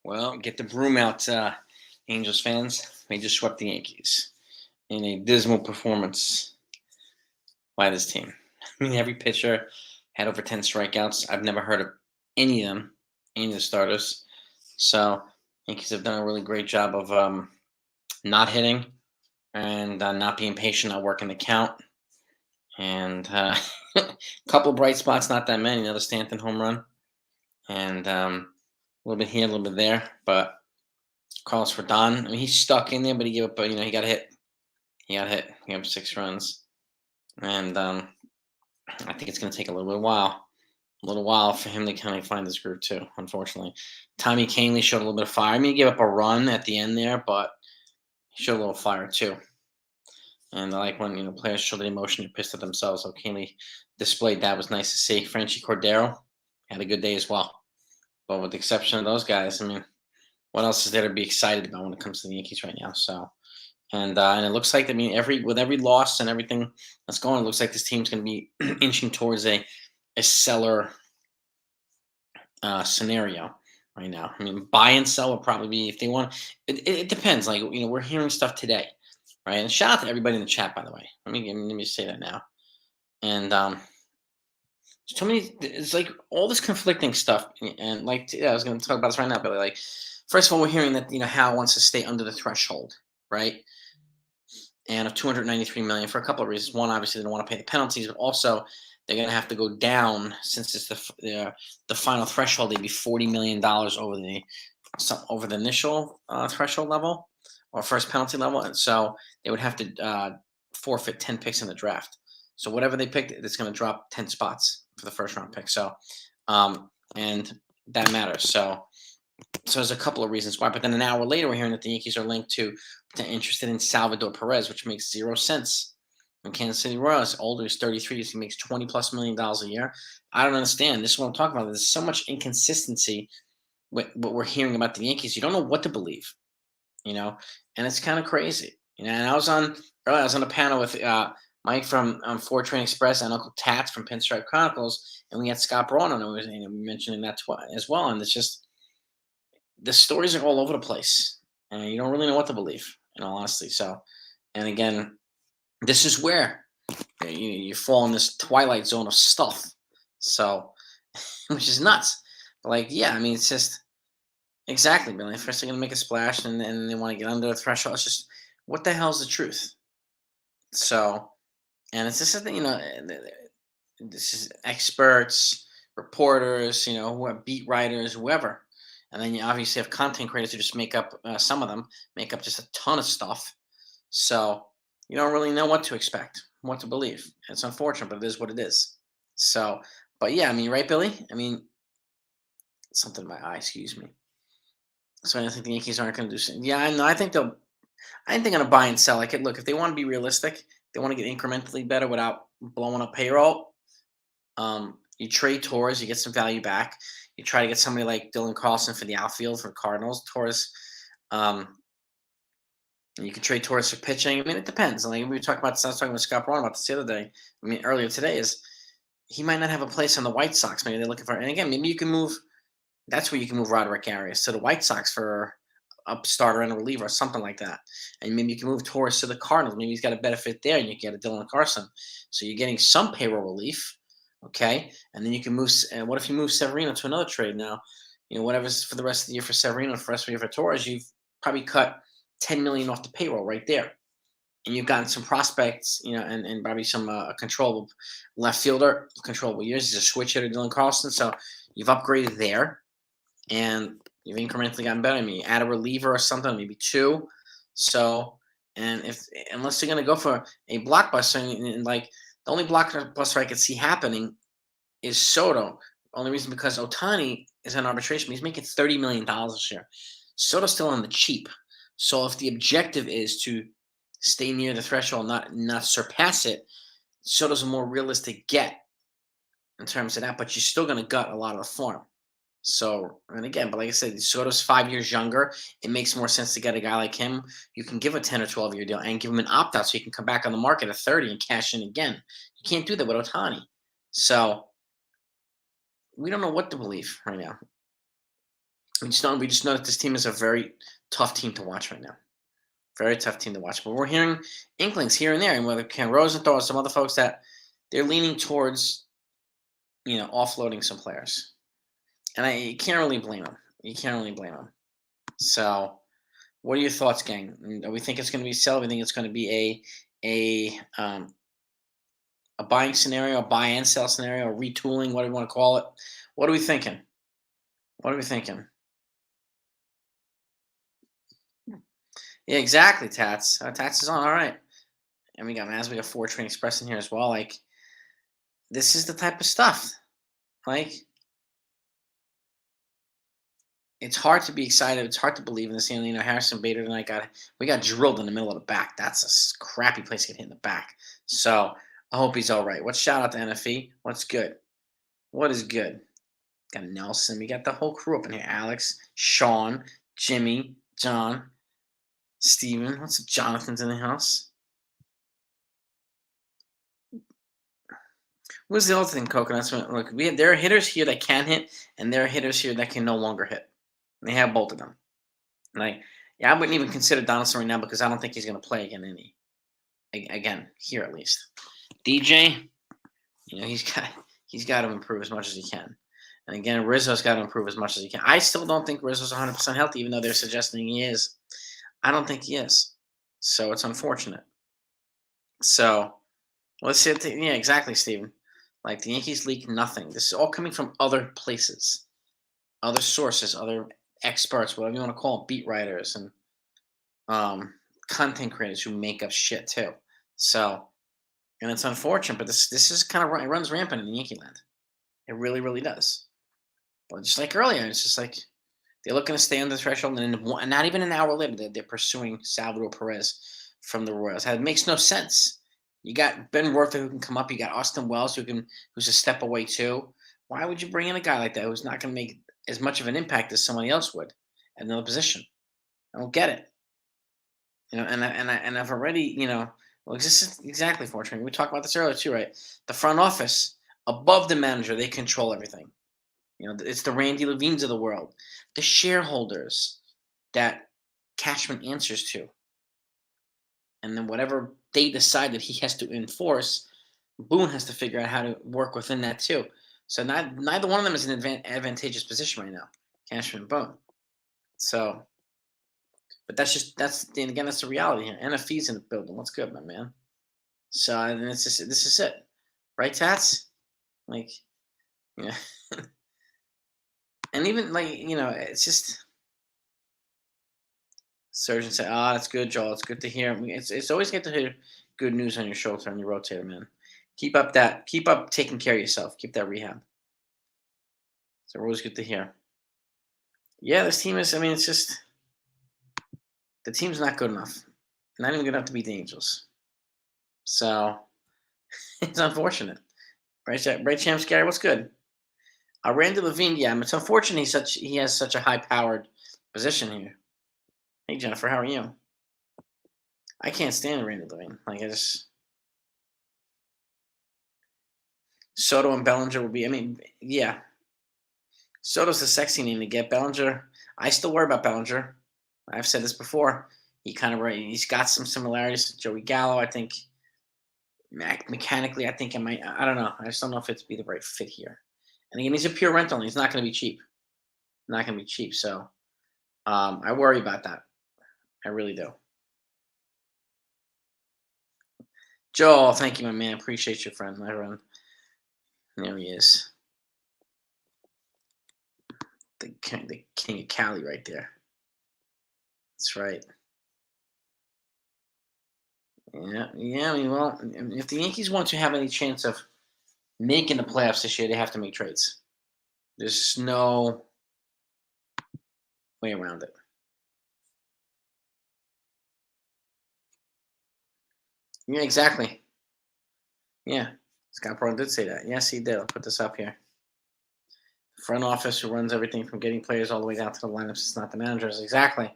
Well, get the broom out, Angels fans. They just swept the Yankees in a dismal performance by this team. I mean, every pitcher had over 10 strikeouts. I've never heard of any of them, any of the starters. So, Yankees have done a really great job of not hitting and not being patient, not working the count. And a couple bright spots, not that many. Another Stanton home run, and a little bit here, a little bit there. But Carlos Rodon, I mean, he's stuck in there, but he gave up. He got hit. He got hit. He gave up 6 runs, and I think it's going to take a little while for him to kind of find his groove too. Unfortunately, Tommy Kahnle showed a little bit of fire. I mean, he gave up a run at the end there, but he showed a little fire too. And I like when players show the emotion, they're pissed at themselves. So Kahnle displayed that. Was nice to see. Frenchie Cordero had a good day as well. But with the exception of those guys, I mean, what else is there to be excited about when it comes to the Yankees right now? So, and it looks like, I mean, with every loss and everything that's going, it looks like this team's going to be inching towards a seller scenario right now. I mean, buy and sell will probably be, if they want. It depends. Like, we're hearing stuff today, right? And shout out to everybody in the chat, by the way. Let me say that now. And so many, it's like all this conflicting stuff, and like, yeah, I was going to talk about this right now, Billy. Like, first of all, we're hearing that Hal wants to stay under the threshold, right? And of 293 million for a couple of reasons. One, obviously, they don't want to pay the penalties, but also they're going to have to go down since it's the final threshold. They'd be $40 million over the initial threshold level or first penalty level, and so they would have to forfeit 10 picks in the draft. So whatever they picked, it's going to drop 10 spots for the first round pick. So, and that matters. So there's a couple of reasons why. But then an hour later, we're hearing that the Yankees are linked to interested in Salvador Perez, which makes 0 sense. And Kansas City Royals, older, he's 33, so he makes $20+ million a year. I don't understand. This is what I'm talking about. There's so much inconsistency with what we're hearing about the Yankees. You don't know what to believe, and it's kind of crazy. And I was on a panel with Mike from Ford Train Express and Uncle Tats from Pinstripe Chronicles, and we had Scott Braun on, and we were mentioning that as well. And it's just, the stories are all over the place, and you don't really know what to believe, in all honesty. So, and again, this is where you fall in this twilight zone of stuff. So, which is nuts. But like, yeah, I mean, it's just exactly, Billy. First, they're gonna make a splash, and then they want to get under the threshold. It's just, what the hell's the truth? So, and it's just something, this is experts, reporters, who are beat writers, whoever. And then you obviously have content creators who just make up, some of them make up just a ton of stuff. So you don't really know what to expect, what to believe. It's unfortunate, but it is what it is. So, but yeah, I mean, right, Billy? I mean, something in my eye, excuse me. So I think the Yankees aren't going to do something. Yeah, I know. I think they're going to buy and sell. Like, look, if they want to be realistic, they want to get incrementally better without blowing up payroll. You trade Torres, you get some value back. You try to get somebody like Dylan Carlson for the outfield for Cardinals. Torres, you can trade Torres for pitching. I mean, it depends. Like we talked about, I was talking with Scott Braun about this the other day. I mean, earlier today, is he might not have a place on the White Sox. Maybe they're looking for, and again, maybe you can move. That's where you can move Roderick Arias to the White Sox for a starter and a reliever or something like that. And maybe you can move Torres to the Cardinals. Maybe he's got a better fit there, and you can get a Dylan Carlson. So you're getting some payroll relief. Okay, and then you can move. And what if you move Severino to another trade now? Whatever's for the rest of the year for Severino, for the rest of the year for Torres, you've probably cut $10 million off the payroll right there, and you've gotten some prospects, and probably some controllable left fielder, controllable years. He's a switch hitter, Dylan Carlson. So you've upgraded there, and you've incrementally gotten better. I mean, you add a reliever or something, maybe two. So, and unless you're going to go for a blockbuster, and like, the only blockbuster I could see happening is Soto. Only reason because Ohtani is on arbitration. He's making $30 million this year. Soto's still on the cheap. So if the objective is to stay near the threshold, not surpass it, Soto's a more realistic get in terms of that. But you're still going to gut a lot of the farm. So, and again, but like I said, Soto's 5 years younger. It makes more sense to get a guy like him. You can give a 10 or 12-year deal and give him an opt-out so he can come back on the market at 30 and cash in again. You can't do that with Ohtani. So, we don't know what to believe right now. We just know that this team is a very tough team to watch right now. Very tough team to watch. But we're hearing inklings here and there, and whether Ken Rosenthal or some other folks that they're leaning towards, offloading some players, and you can't really blame them. You can't really blame them. So, what are your thoughts, gang? Do we think it's going to be sell? We think it's going to be a buying scenario, a buy and sell scenario, a retooling, what do you want to call it? What are we thinking? What are we thinking? Yeah, exactly, Tats. Tats is on. All right. And we got 4 Train Express in here as well. Like, this is the type of stuff. Like, it's hard to be excited. It's hard to believe in this. Harrison Bader tonight we got drilled in the middle of the back. That's a crappy place to get hit in the back. So I hope he's all right. What's shout out to NFE? What's good? What is good? Got Nelson. We got the whole crew up in here. Alex, Sean, Jimmy, John, Steven. What's up? Jonathan's in the house. What's the other thing, Coconuts? Look, there are hitters here that can hit, and there are hitters here that can no longer hit. They have both of them. Like, yeah, I wouldn't even consider Donaldson right now because I don't think he's going to play again here at least. DJ, he's got to improve as much as he can. And again, Rizzo's got to improve as much as he can. I still don't think Rizzo's 100% healthy, even though they're suggesting he is. I don't think he is. So it's unfortunate. So let's see. Yeah, exactly, Steven. Like, the Yankees leak nothing. This is all coming from other places, other sources, other experts, whatever you want to call them, beat writers and content creators who make up shit too. So, and it's unfortunate, but this is kind of it runs rampant in Yankee land. It really, really does. But just like earlier, it's just like they're looking to stay on the threshold, and not even an hour later, they're pursuing Salvador Perez from the Royals. It makes no sense. You got Ben Werther who can come up. You got Austin Wells who's a step away too. Why would you bring in a guy like that who's not going to make as much of an impact as somebody else would at another position? I don't get it. And I've already, well, this is exactly fortunate. We talked about this earlier too, right? The front office above the manager, they control everything. It's the Randy Levines of the world, the shareholders that Cashman answers to, and then whatever they decide that he has to enforce, Boone has to figure out how to work within that too. So neither one of them is in an advantageous position right now, Cashman and Boone. So, but that's the reality here. NFE's in the building. What's good, my man? So, and this is it, right, Tats? Like, yeah. And even it's just surgeon say, "Ah, that's good, Joel. It's good to hear." It's always good to hear good news on your shoulder on your rotator, man. Keep up taking care of yourself. Keep that rehab. It's always good to hear. Yeah, this team is. I mean, it's just the team's not good enough. Not even good enough to beat the Angels. So it's unfortunate, right? Right, Champ Scary. What's good? Randy Levine. Yeah, it's unfortunate he has such a high powered position here. Hey, Jennifer, how are you? I can't stand Randy Levine. Like, Soto and Bellinger will be. I mean, yeah, Soto's the sexy name to get. Bellinger, I still worry about Bellinger. I've said this before. He's got some similarities to Joey Gallo. I think mechanically, I think I might. I don't know. I just don't know if it's be the right fit here. And again, he's a pure rental. He's not going to be cheap. Not going to be cheap. So I worry about that. I really do. Joel, thank you, my man. Appreciate your friend, everyone. There he is. The king of Cali right there. That's right. Yeah. I mean, well, if the Yankees want to have any chance of making the playoffs this year, they have to make trades. There's no way around it. Yeah, exactly. Yeah, Scott Pearl did say that. Yes, he did. I'll put this up here. The front office who runs everything from getting players all the way down to the lineups. It's not the managers. Exactly.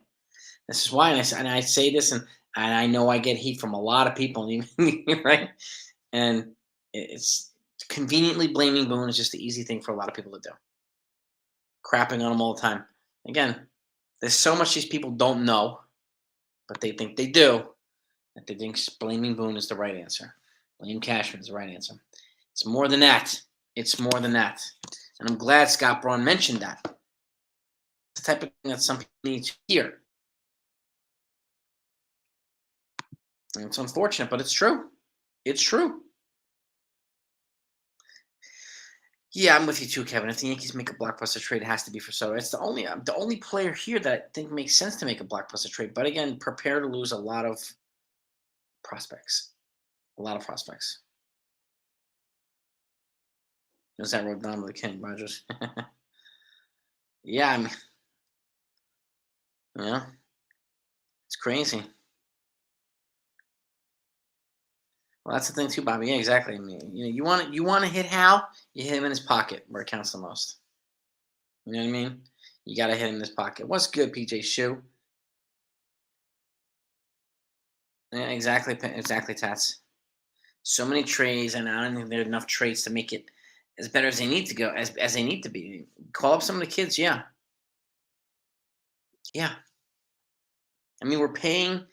This is why, and I say this, and I know I get heat from a lot of people, right? And it's conveniently blaming Boone is just the easy thing for a lot of people to do. Crapping on him all the time. Again, there's so much these people don't know, but they think they do, that they think blaming Boone is the right answer. Blame Cashman is the right answer. It's more than that. It's more than that. And I'm glad Scott Braun mentioned that. It's the type of thing that some people need to hear. And it's unfortunate, but it's true. It's true. Yeah, I'm with you too, Kevin. If the Yankees make a blockbuster trade, it has to be for Soto. It's the only player here that I think makes sense to make a blockbuster trade. But again, prepare to lose a lot of prospects. A lot of prospects. Is that wrote down to the King Rogers? Yeah, I mean, yeah, it's crazy. Well, that's the thing too, Bobby. Yeah, exactly. I mean, you want to hit Hal, you hit him in his pocket where it counts the most. You know what I mean? You got to hit him in his pocket. What's good, PJ Shoe? Yeah, exactly, exactly, Tats. So many trades, and I don't think there are enough trades to make it as better as they need to go, as they need to be. Call up some of the kids, yeah, yeah. I mean, we're paying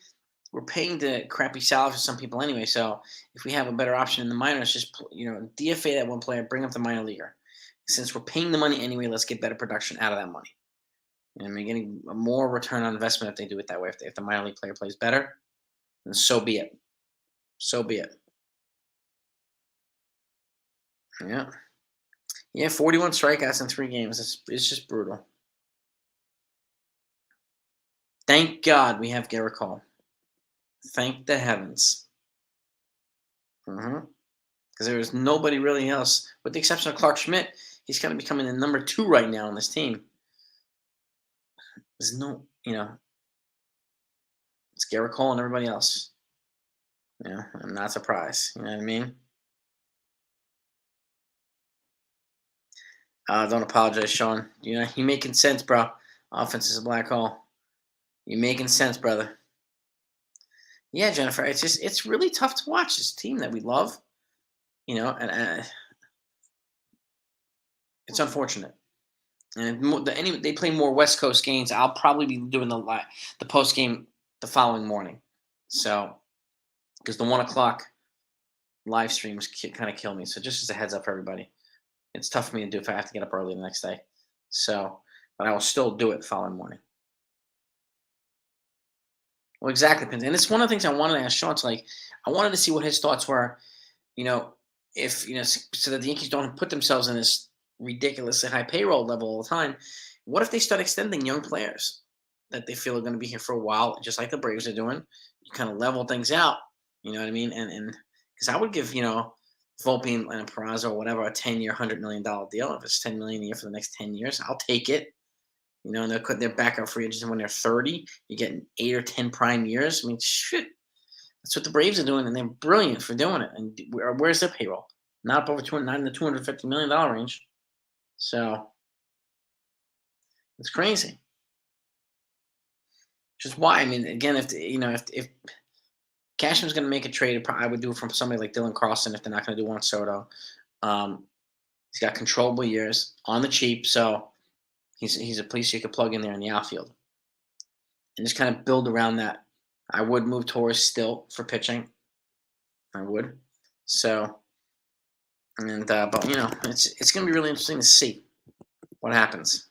the crappy salary for some people anyway. So if we have a better option in the minors, just DFA that one player, bring up the minor leaguer. Since we're paying the money anyway, let's get better production out of that money. And we're getting a more return on investment if they do it that way. If the minor league player plays better, then so be it. So be it. Yeah, yeah. 41 strikeouts in 3 games. It's just brutal. Thank God we have Garrett Cole. Thank the heavens. Because there is nobody really else, with the exception of Clark Schmidt. He's kind of becoming the number 2 right now on this team. There's no, it's Garrett Cole and everybody else. Yeah, I'm not surprised. You know what I mean? Don't apologize, Sean. You making sense, bro. Offense is a black hole. You making sense, brother. Yeah, Jennifer. It's really tough to watch this team that we love. And it's unfortunate. And they play more West Coast games. I'll probably be doing the post game the following morning. So because the 1 o'clock live streams kind of kill me. So just as a heads up for everybody, it's tough for me to do if I have to get up early the next day. So, but I will still do it the following morning. Well, exactly, and it's one of the things I wanted to ask Sean. It's like I wanted to see what his thoughts were. You know, if so that the Yankees don't put themselves in this ridiculously high payroll level all the time. What if they start extending young players that they feel are going to be here for a while, just like the Braves are doing? You kind of level things out. You know what I mean? And because I would give Volpe and Peraza or whatever a 10-year, $100 million deal. If it's $10 million a year for the next 10 years, I'll take it. And they'll cut their backup free agents when they're 30. You get 8 or 10 prime years. I mean, shit. That's what the Braves are doing, and they're brilliant for doing it. And where's their payroll? Not up over 200, not in the $250 million range. So it's crazy. Which is why, I mean, again, if Cashman's going to make a trade, I would do it from somebody like Dylan Carlson if they're not going to do Juan Soto. Um, he's got controllable years on the cheap, so he's a piece you could plug in there in the outfield and just kind of build around that. I would move towards Still for pitching. I would. So, but it's going to be really interesting to see what happens.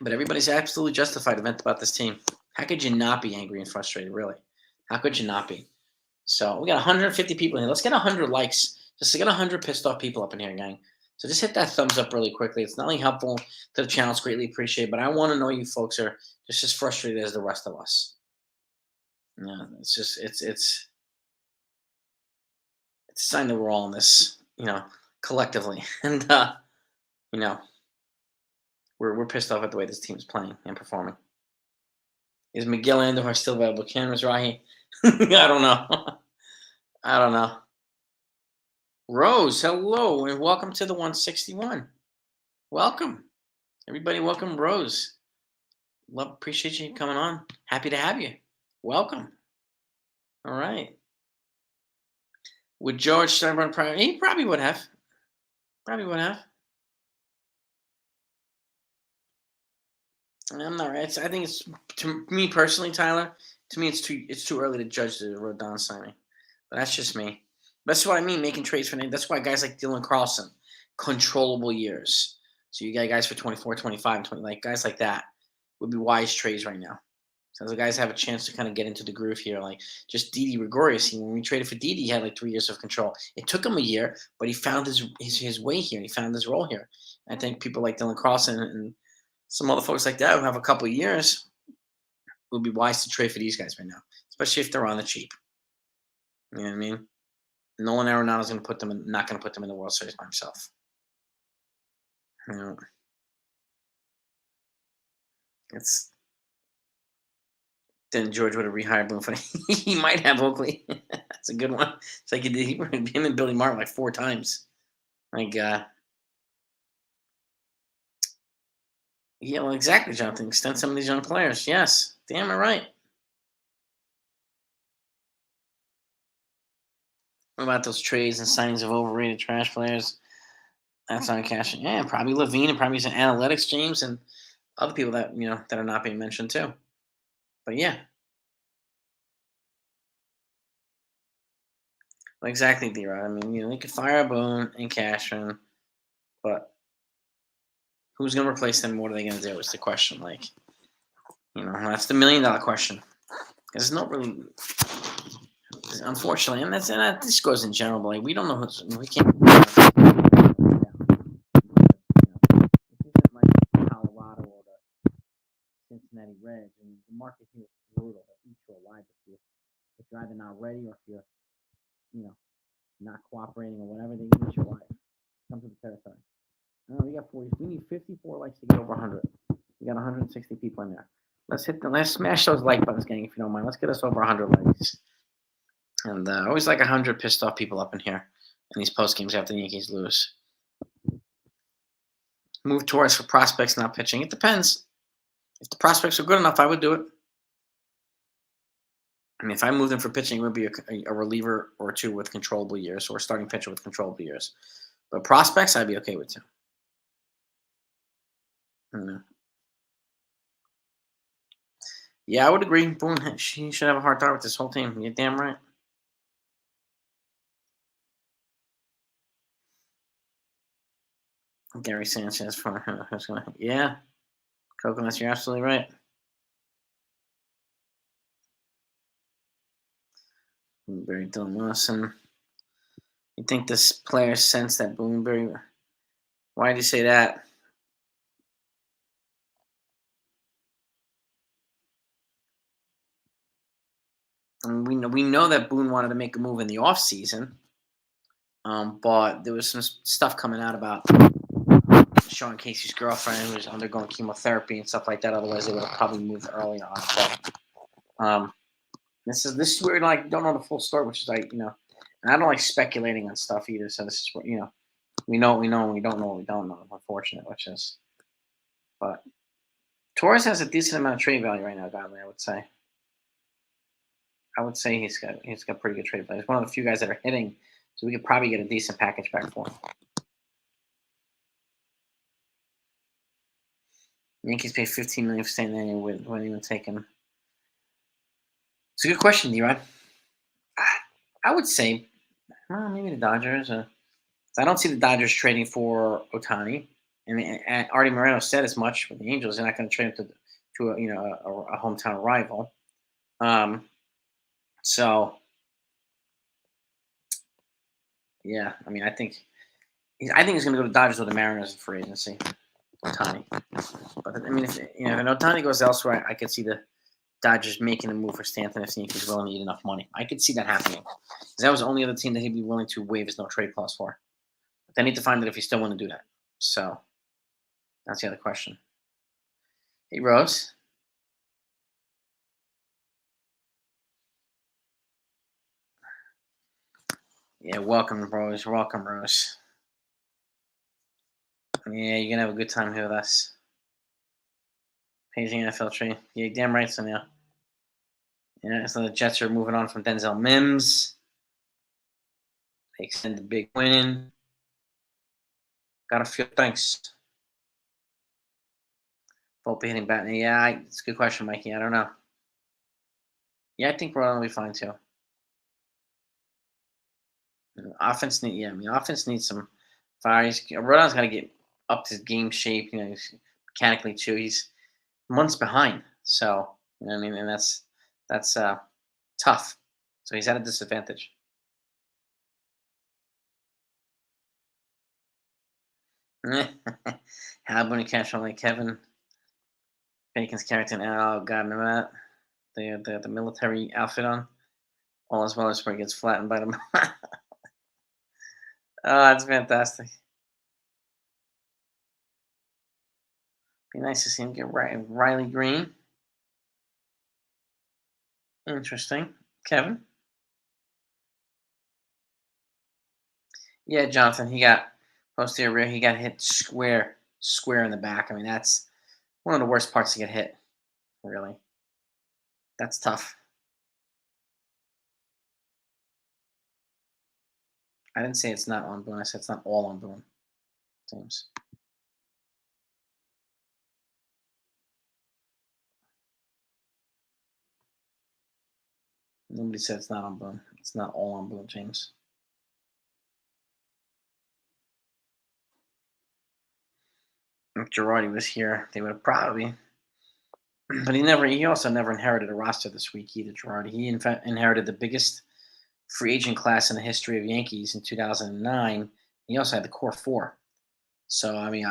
But everybody's absolutely justified to vent about this team. How could you not be angry and frustrated? Really? How could you not be? So we got 150 people here. Let's get 100 likes. Just to get 100 pissed off people up in here, gang. So just hit that thumbs up really quickly. It's not only helpful to the channel, it's greatly appreciated. But I want to know you folks are just as frustrated as the rest of us. It's just it's a sign that we're all in this, collectively, and you know, we're pissed off at the way this team's playing and performing. Is Miguel Andujar still available? Ken Mizrahi? I don't know. I don't know. Rose, hello, and welcome to the 161. Welcome. Everybody, welcome, Rose. Appreciate you coming on. Happy to have you. Welcome. All right. Would George Steinbrenner probably? He probably would have. Probably would have. I'm not right. I think it's to me personally, Tyler. To me, it's too early to judge the Rodon signing. But that's just me. That's what I mean. Making trades for that's why guys like Dylan Carlson, controllable years. So you got guys for 24, 25, and 20, like guys like that would be wise trades right now. So the guys have a chance to kind of get into the groove here. Like just Didi Gregorius. When we traded for Didi, he had like 3 years of control. It took him a year, but he found his way here. And he found his role here. I think people like Dylan Carlson and some other folks like that who have a couple of years would be wise to trade for these guys right now, especially if they're on the cheap. You know what I mean? Nolan Arenado's going to put them in, not going to put them in the World Series by himself. You know, it's then George would have rehired Boone for he might have Oakley. That's a good one. It's like he did him and Billy Martin like 4 times. Like, yeah, well, exactly, Jonathan. Extend some of these young players. Yes, damn it, right. What about those trades and signings of overrated trash players? That's on cash. Yeah, probably Levine and probably some analytics, James, and other people that that are not being mentioned too. But yeah, exactly, D-Rod. I mean, they could fire Boone and Cashman, but who's going to replace them? What are they going to do? Is the question. Like, that's the $1 million question. Because it's not really, unfortunately, and this goes in general. But like, we don't know we can't. This isn't like Colorado or the Cincinnati Reds. I mean, the market here is brutal. They eat you alive if you're either not ready or if you're, you know, not cooperating or whatever. They eat you alive. Come to the territory. We got 40. We need 54 likes to get over 100. We got 160 people in there. Let's smash those like buttons, gang, if you don't mind. Let's get us over 100 likes. And always like 100 pissed off people up in here in these post games after the Yankees lose. Move towards for prospects, not pitching. It depends. If the prospects are good enough, I would do it. I mean, if I moved them for pitching, it would be a reliever or two with controllable years, or a starting pitcher with controllable years. But prospects, I'd be okay with too. Yeah, I would agree. Boone, she should have a hard time with this whole team. You're damn right. Gary Sanchez for who's gonna, yeah, Coconuts. You're absolutely right. Barry Dylan Wilson. You think this player sensed that Booneberry? Why did you say that? And we know that Boone wanted to make a move in the off season, but there was some stuff coming out about Sean Casey's girlfriend who was undergoing chemotherapy and stuff like that. Otherwise, they would have probably moved earlier on. So, this is where like don't know the full story, which is like and I don't like speculating on stuff either. So this is what we know what we know, and we don't know what we don't know. Unfortunate, which is, but Torres has a decent amount of trade value right now, Godly. I would say he's got pretty good trade value. He's one of the few guys that are hitting, so we could probably get a decent package back for him. Yankees pay $15 million for staying there. Wouldn't even take him. It's a good question, D-Rod. I would say, well, maybe the Dodgers. I don't see the Dodgers trading for Otani. And Artie Moreno said as much with the Angels. They're not going to trade him to a hometown rival. So yeah, I mean, I think he's going to go to Dodgers or the Mariners for agency. Otani. But I mean, if Otani goes elsewhere, I could see the Dodgers making a move for Stanton if the Yankees willing to eat enough money. I could see that happening. Because that was the only other team that he'd be willing to waive his no trade clause for. But they need to find out if he still want to do that. So that's the other question. Hey, Rose. Yeah, welcome, Rose. Welcome, Rose. Yeah, you're gonna have a good time here with us. Paging NFL tree. Yeah, damn right, Sonia. Yeah, so the Jets are moving on from Denzel Mims. They extend the big win. Got a few thanks. Volpe hitting batting. Yeah, it's a good question, Mikey. I don't know. Yeah, I think Rodon will be fine too. Offense need, yeah, I mean, offense needs some fire. Rodon's got to get up to game shape. Mechanically too. He's months behind. So I mean, and that's tough. So he's at a disadvantage. How about catch on like Kevin Bacon's character? Oh God, remember that the military outfit on, all as well as where he gets flattened by them. Oh, that's fantastic. Be nice to see him get Riley Green. Interesting. Kevin. Yeah, Jonathan. He got posterior rear. He got hit square in the back. I mean, that's one of the worst parts to get hit. Really, that's tough. I didn't say it's not on Boone. I said it's not all on Boone. Teams. Nobody said it's not on Boone. It's not all on Boone, James. If Girardi was here, they would have probably. But he never. He also never inherited a roster this week either. Girardi. He in fact inherited the biggest free agent class in the history of Yankees in 2009. He also had the core four. So I mean,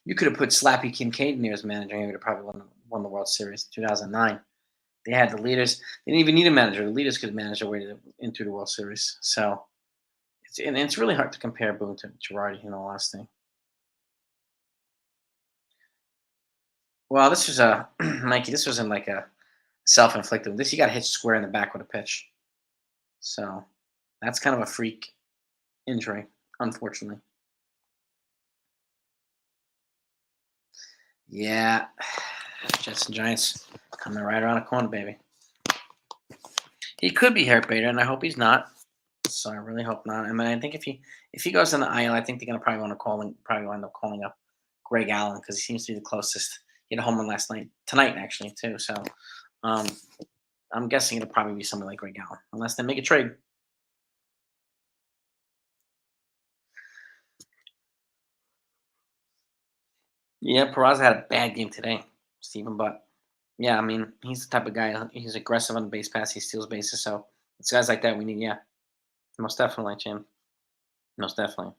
you could have put Slappy Kincaid in there as manager. He would have probably won the World Series in 2009. They had the leaders. They didn't even need a manager. The leaders could manage their way into the World Series. So it's really hard to compare Boone to Girardi in all honesty. Well, this was a Mikey. This wasn't like a self-inflicted. This he got hit square in the back with a pitch. So that's kind of a freak injury, unfortunately. Yeah, Jets and Giants coming right around the corner, baby. He could be hurt, Bader, and I hope he's not. So I really hope not. I mean, I think if he goes on the IL, I think they're gonna probably wind up calling up Greg Allen because he seems to be the closest. He had a home run tonight actually too. So um, I'm guessing it'll probably be somebody like Greg Allen, unless they make a trade. Yeah, Peraza had a bad game today, Stephen, but yeah, I mean, he's the type of guy. He's aggressive on the base pass. He steals bases. So it's guys like that we need. Yeah, most definitely, Jim. Most definitely.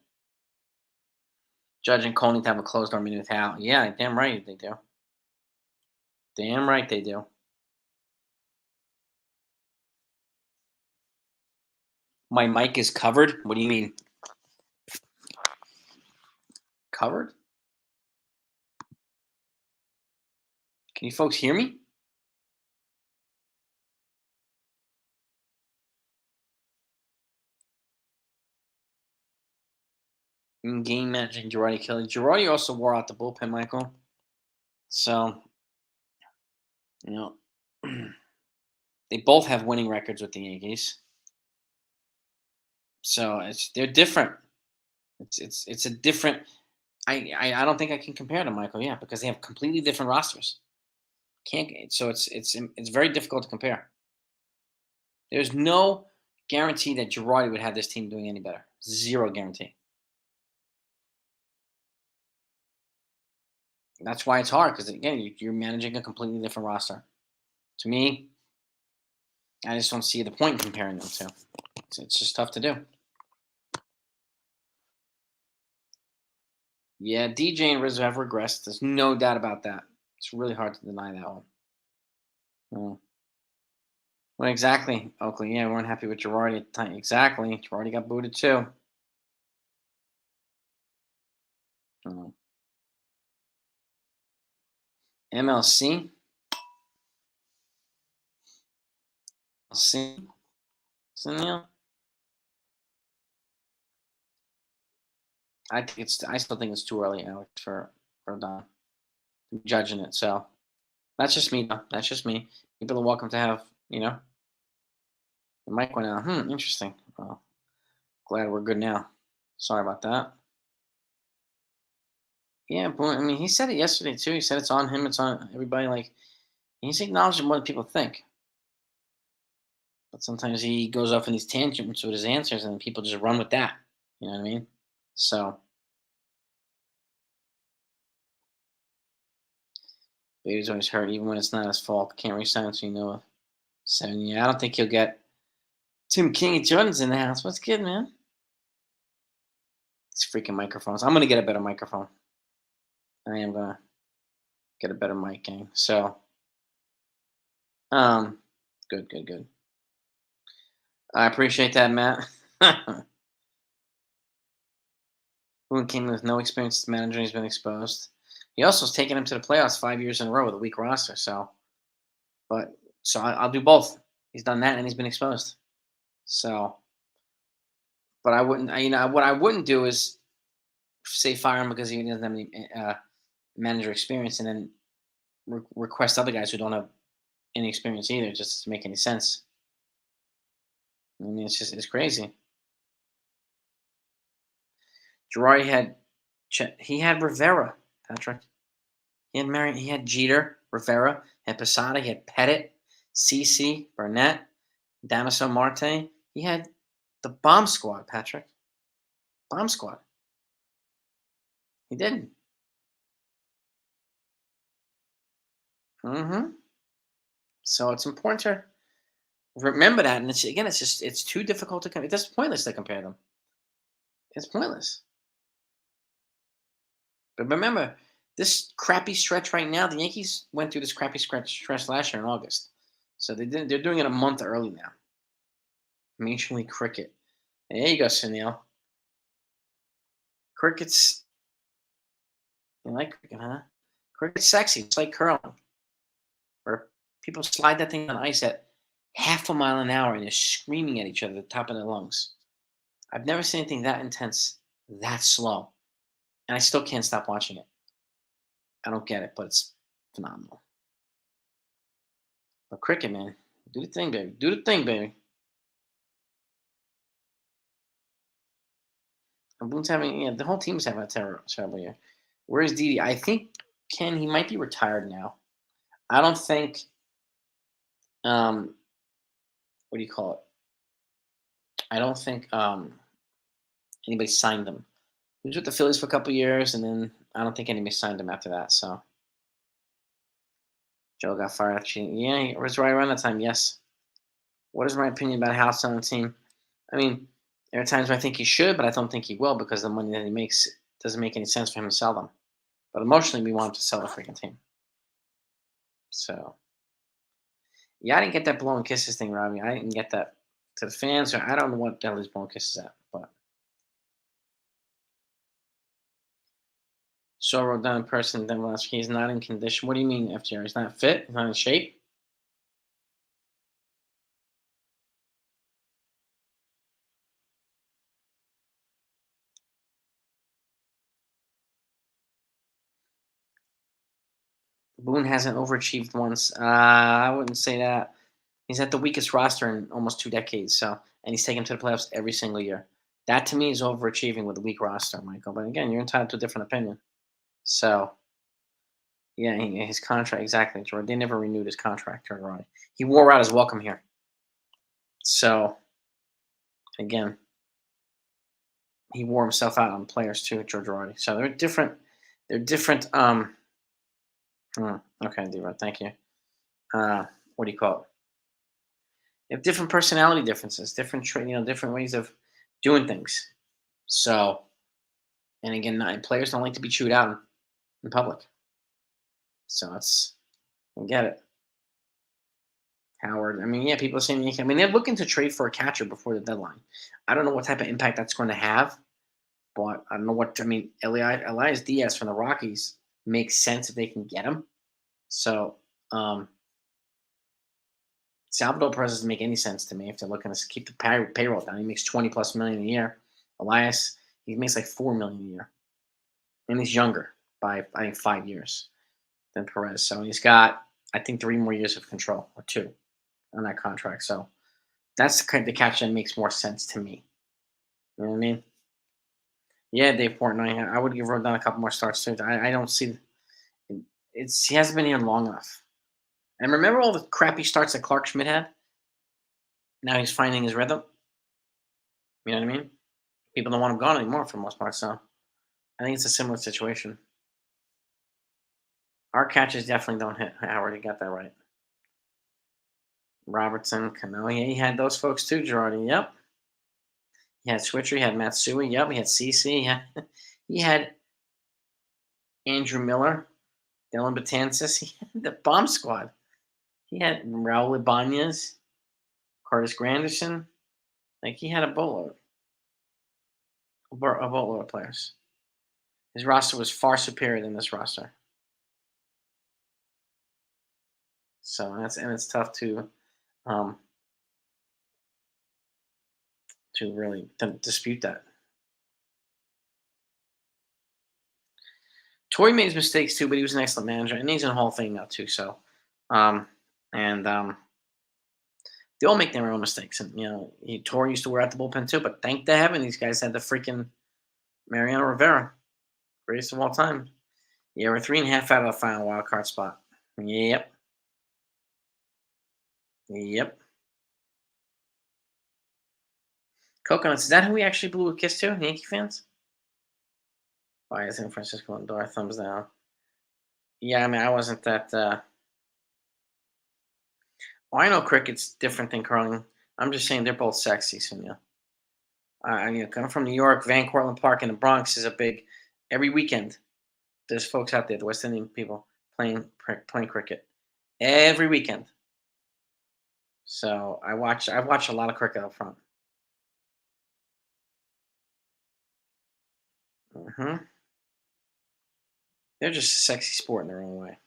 Judge and Cole need to have a closed door meeting with Hal. Yeah, damn right they do. Damn right they do. My mic is covered. What do you mean covered? Can you folks hear me? In game managing Girardi killing. Girardi also wore out the bullpen, Michael. So you know, they both have winning records with the Yankees. So they're different. It's a different. I don't think I can compare them, Michael. Yeah, because they have completely different rosters. Can't so it's very difficult to compare. There's no guarantee that Girardi would have this team doing any better. Zero guarantee. That's why it's hard because again you're managing a completely different roster. To me, I just don't see the point in comparing them to. It's just tough to do. Yeah, DJ and Rizzo have regressed. There's no doubt about that. It's really hard to deny that one. Mm. Well, exactly, Oakley. Yeah, we weren't happy with Girardi at the time. Exactly. Girardi got booted too. Mm. MLC? See? Neil? I still think it's too early, Alex, for Don judging it. So that's just me, though. That's just me. People are welcome to have, the mic went out. Interesting. Well, glad we're good now. Sorry about that. Yeah, Boone. I mean, he said it yesterday too. He said it's on him. It's on everybody. Like he's acknowledging more than people think. But sometimes he goes off in these tangents with his answers, and people just run with that. You know what I mean? So Baby's always hurt, even when it's not his fault. Can't resign until you know 7 year. I don't think he'll get Tim King and Jordan's in the house. What's good, man? These freaking microphones. I'm gonna get a better microphone. I am gonna get a better mic gang. So, um, good, good, good. I appreciate that, Matt. Boone came in with no experience as manager. He's been exposed. He also has taken him to the playoffs 5 years in a row with a weak roster. But I'll do both. He's done that and he's been exposed. So, but I wouldn't. What I wouldn't do is say fire him because he doesn't have any manager experience, and then request other guys who don't have any experience either. It just doesn't make any sense. I mean, it's crazy. Girardi had he had Rivera, Patrick. He had Jeter, Rivera, had Posada, he had Pettit, CC, Burnett, Damaso Marte. He had the bomb squad, Patrick. Bomb squad. He didn't. Hmm. So it's important to remember that. And it's too difficult to compare. It's pointless to compare them. It's pointless. But remember, this crappy stretch right now, the Yankees went through this crappy stretch last year in August. So they're doing it a month early now. Major League Cricket. There you go, Sunil. Cricket's you like cricket, huh? Cricket's sexy. It's like curling, where people slide that thing on ice at half a mile an hour and they're screaming at each other at the top of their lungs. I've never seen anything that intense, that slow. And I still can't stop watching it. I don't get it, but it's phenomenal. But cricket, man, do the thing, baby. Do the thing, baby. And Boone's having, yeah, the whole team's having a terrible year. Where's Didi? I think Ken, he might be retired now. I don't think, um, what do you call it? I don't think anybody signed him. He was with the Phillies for a couple years, and then I don't think anybody signed him after that. So Joe got fired after cheating. Yeah, it was right around that time. Yes. What is my opinion about House on the team? I mean, there are times where I think he should, but I don't think he will because the money that he makes doesn't make any sense for him to sell them. But emotionally, we want him to sell the freaking team. So yeah, I didn't get that blowing kisses thing, Robbie. I didn't get that to the fans, or I don't know what the hell he's blowing kisses at. But so wrote down in person, then last he's not in condition. What do you mean, FTR? He's not fit. He's not in shape. Boone hasn't overachieved once. I wouldn't say that. He's at the weakest roster in almost 2 decades. So, and he's taken to the playoffs every single year. That to me is overachieving with a weak roster, Michael. But again, you're entitled to a different opinion. So, yeah, his contract exactly. Jordan. They never renewed his contract. Jordan. He wore out his welcome here. So, again, he wore himself out on players too, George Girardi. So they're different. They're different. Okay, D-Rod, thank you. What do you call it? They have different personality differences, different ways of doing things. So, and again, players don't like to be chewed out in public. So I get it. Howard. I mean, yeah, people are saying. I mean, they're looking to trade for a catcher before the deadline. I don't know what type of impact that's going to have, but I don't know what. I mean, Elias Diaz from the Rockies makes sense if they can get him. So, Salvador Perez doesn't make any sense to me if they're looking to keep the payroll down. He makes 20 plus million a year. Elias, he makes like 4 million a year, and he's younger by I think 5 years than Perez. So he's got I think 3 more years of control or two on that contract. So that's the catch that makes more sense to me. You know what I mean? Yeah, Dave Portnoy. I would give Rodon a couple more starts too. I don't see it's he hasn't been here long enough. And remember all the crappy starts that Clark Schmidt had? Now he's finding his rhythm. You know what I mean? People don't want him gone anymore for the most part. So I think it's a similar situation. Our catches definitely don't hit Howard. You got that right. Robertson, Cano. Yeah, he had those folks too, Girardi. Yep. He had Switcher. He had Matsui. Yep. He had CC. He had Andrew Miller, Dylan Betances. He had the bomb squad. He had Raul Ibanez, Curtis Granderson. Like he had a boatload of players. His roster was far superior than this roster. So and it's tough um, to really dispute that. Torrey made his mistakes too, but he was an excellent manager, and he's in the Hall of Fame now too. So, um, and they all make their own mistakes, and Torrey used to wear out the bullpen too. But thank the heaven these guys had the freaking Mariano Rivera, greatest of all time. Yeah, we're 3.5 out of the final wild card spot. Yep, yep. Coconuts. Is that who we actually blew a kiss to? Yankee fans? Why is San Francisco Lindor? Thumbs down. Yeah, I mean, I wasn't that. Well, I know cricket's different than curling. I'm just saying they're both sexy, so coming from New York, Van Cortlandt Park in the Bronx is a big. Every weekend, there's folks out there, the West Indian people playing cricket every weekend. So I watch a lot of cricket up front. Hmm. They're just a sexy sport in their own way.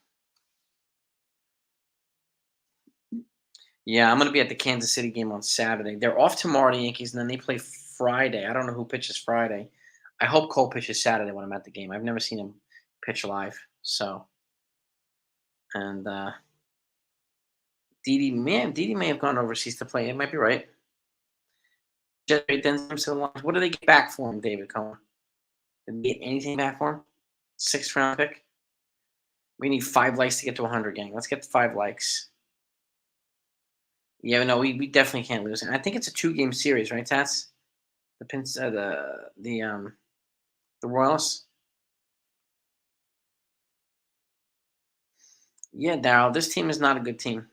Yeah, I'm gonna be at the Kansas City game on Saturday. They're off tomorrow, the Yankees, and then they play Friday. I don't know who pitches Friday. I hope Cole pitches Saturday when I'm at the game. I've never seen him pitch live. So and Didi may have gone overseas to play. It might be right. What do they get back for him, David Cohen? Did they get anything back for him? Sixth round pick. We need 5 likes to get to 100, gang. Let's get to 5 likes. Yeah, no, we definitely can't lose. And I think it's a 2-game series, right, Tats? The Pins, the Royals. Yeah, Daryl, this team is not a good team.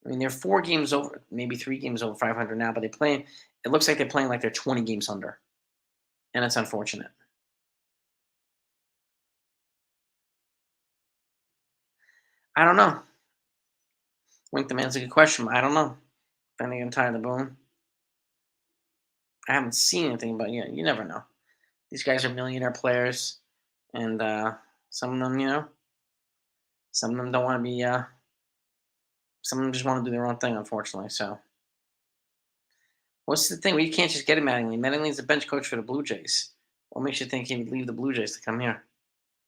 I mean, they're 4 games over, maybe 3 games over 500 now, but they play. It looks like they're playing like they're 20 games under, and it's unfortunate. I don't know. Wink the man's a good question. I don't know. Depending on Tyler Boone, I haven't seen anything, but yeah, you never know. These guys are millionaire players, and some of them, some of them don't want to be. Some of them just want to do their own thing, unfortunately. So, what's the thing? We can't just get him Mattingly. Mattingly's the bench coach for the Blue Jays. What makes you think he would leave the Blue Jays to come here?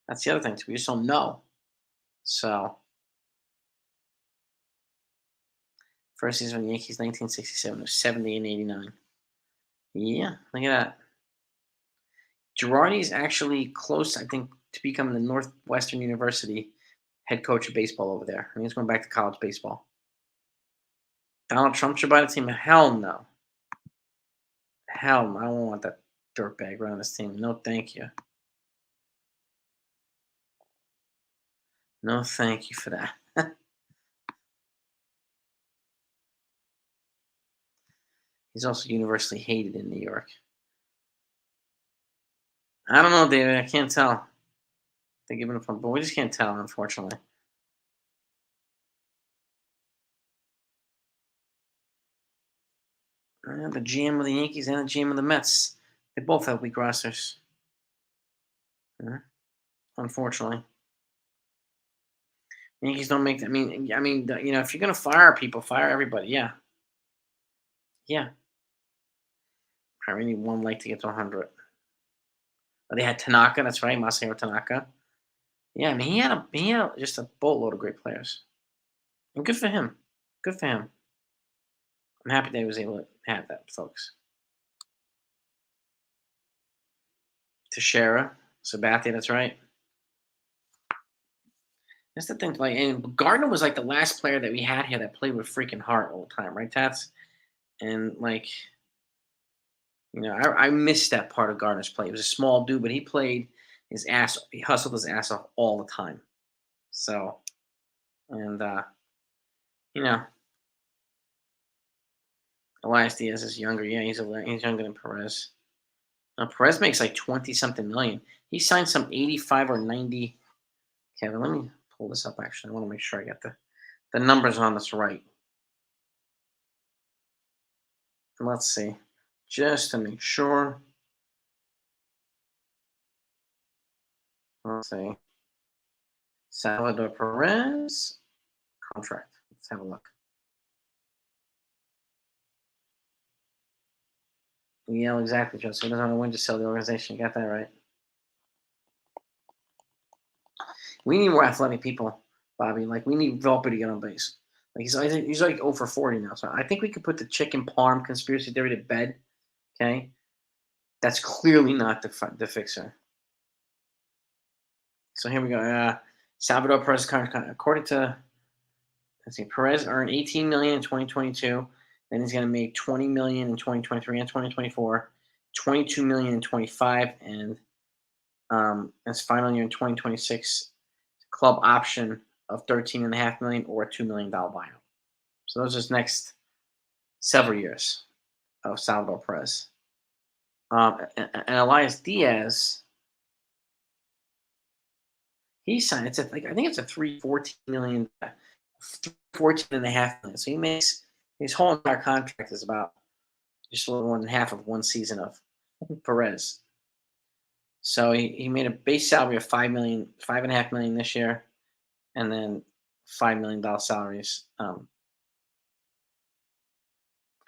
That's the other thing. Too. We just don't know. So, first season of the Yankees, 1967, 70 and 89. Yeah, look at that. Girardi is actually close, I think, to becoming the Northwestern University head coach of baseball over there. I think he's going back to college baseball. Donald Trump should buy the team? Hell no. Hell no. I don't want that dirtbag running this team. No, thank you. No, thank you for that. He's also universally hated in New York. I don't know, David. I can't tell. They're giving up on, but we just can't tell, unfortunately. The GM of the Yankees and the GM of the Mets, they both have weak rosters. Yeah, unfortunately, Yankees don't make. If you're gonna fire people, fire everybody. Yeah, yeah. I really need 1 like to get to 100. But they had Tanaka. That's right, Masahiro Tanaka. Yeah, I mean he had just a boatload of great players, and good for him. Good for him. I'm happy that he was able to have that, folks. Teixeira, Sabathia. That's right. That's the thing. Like, and Gardner was like the last player that we had here that played with freaking heart all the time, right, Tats? And like, I missed that part of Gardner's play. He was a small dude, but he played his ass. He hustled his ass off all the time. So, and you know, Elias Diaz is younger. Yeah, he's younger than Perez. Now Perez makes like 20 something million. He signed some 85 or 90. Kevin, let me pull this up. Actually, I want to make sure I get the numbers on this right. Let's see, just to make sure. Let's see, Salvador Perez contract. Let's have a look. Yeah, exactly, Joe. So he doesn't want to win, just sell the organization. You got that right. We need more athletic people, Bobby. Like we need Volpe to get on base. Like he's like 0 for 40 now. So I think we could put the chicken parm conspiracy theory to bed. Okay, that's clearly not the fixer. So here we go. Salvador Perez contract. According to let's see, Perez earned 18 million in 2022. Then he's going to make 20 million in 2023 and 2024, 22 million in 25, and his final year in 2026, club option of 13.5 million or a $2 million buyout. So those are his next several years of Salvador Perez. And Elias Diaz, he signed. It's like I think it's a 314 million, 14.5 million. So he makes his whole entire contract is about just a little more than half of one season of Perez. So he made a base salary of 5 million, 5.5 million this year, and then $5 million salaries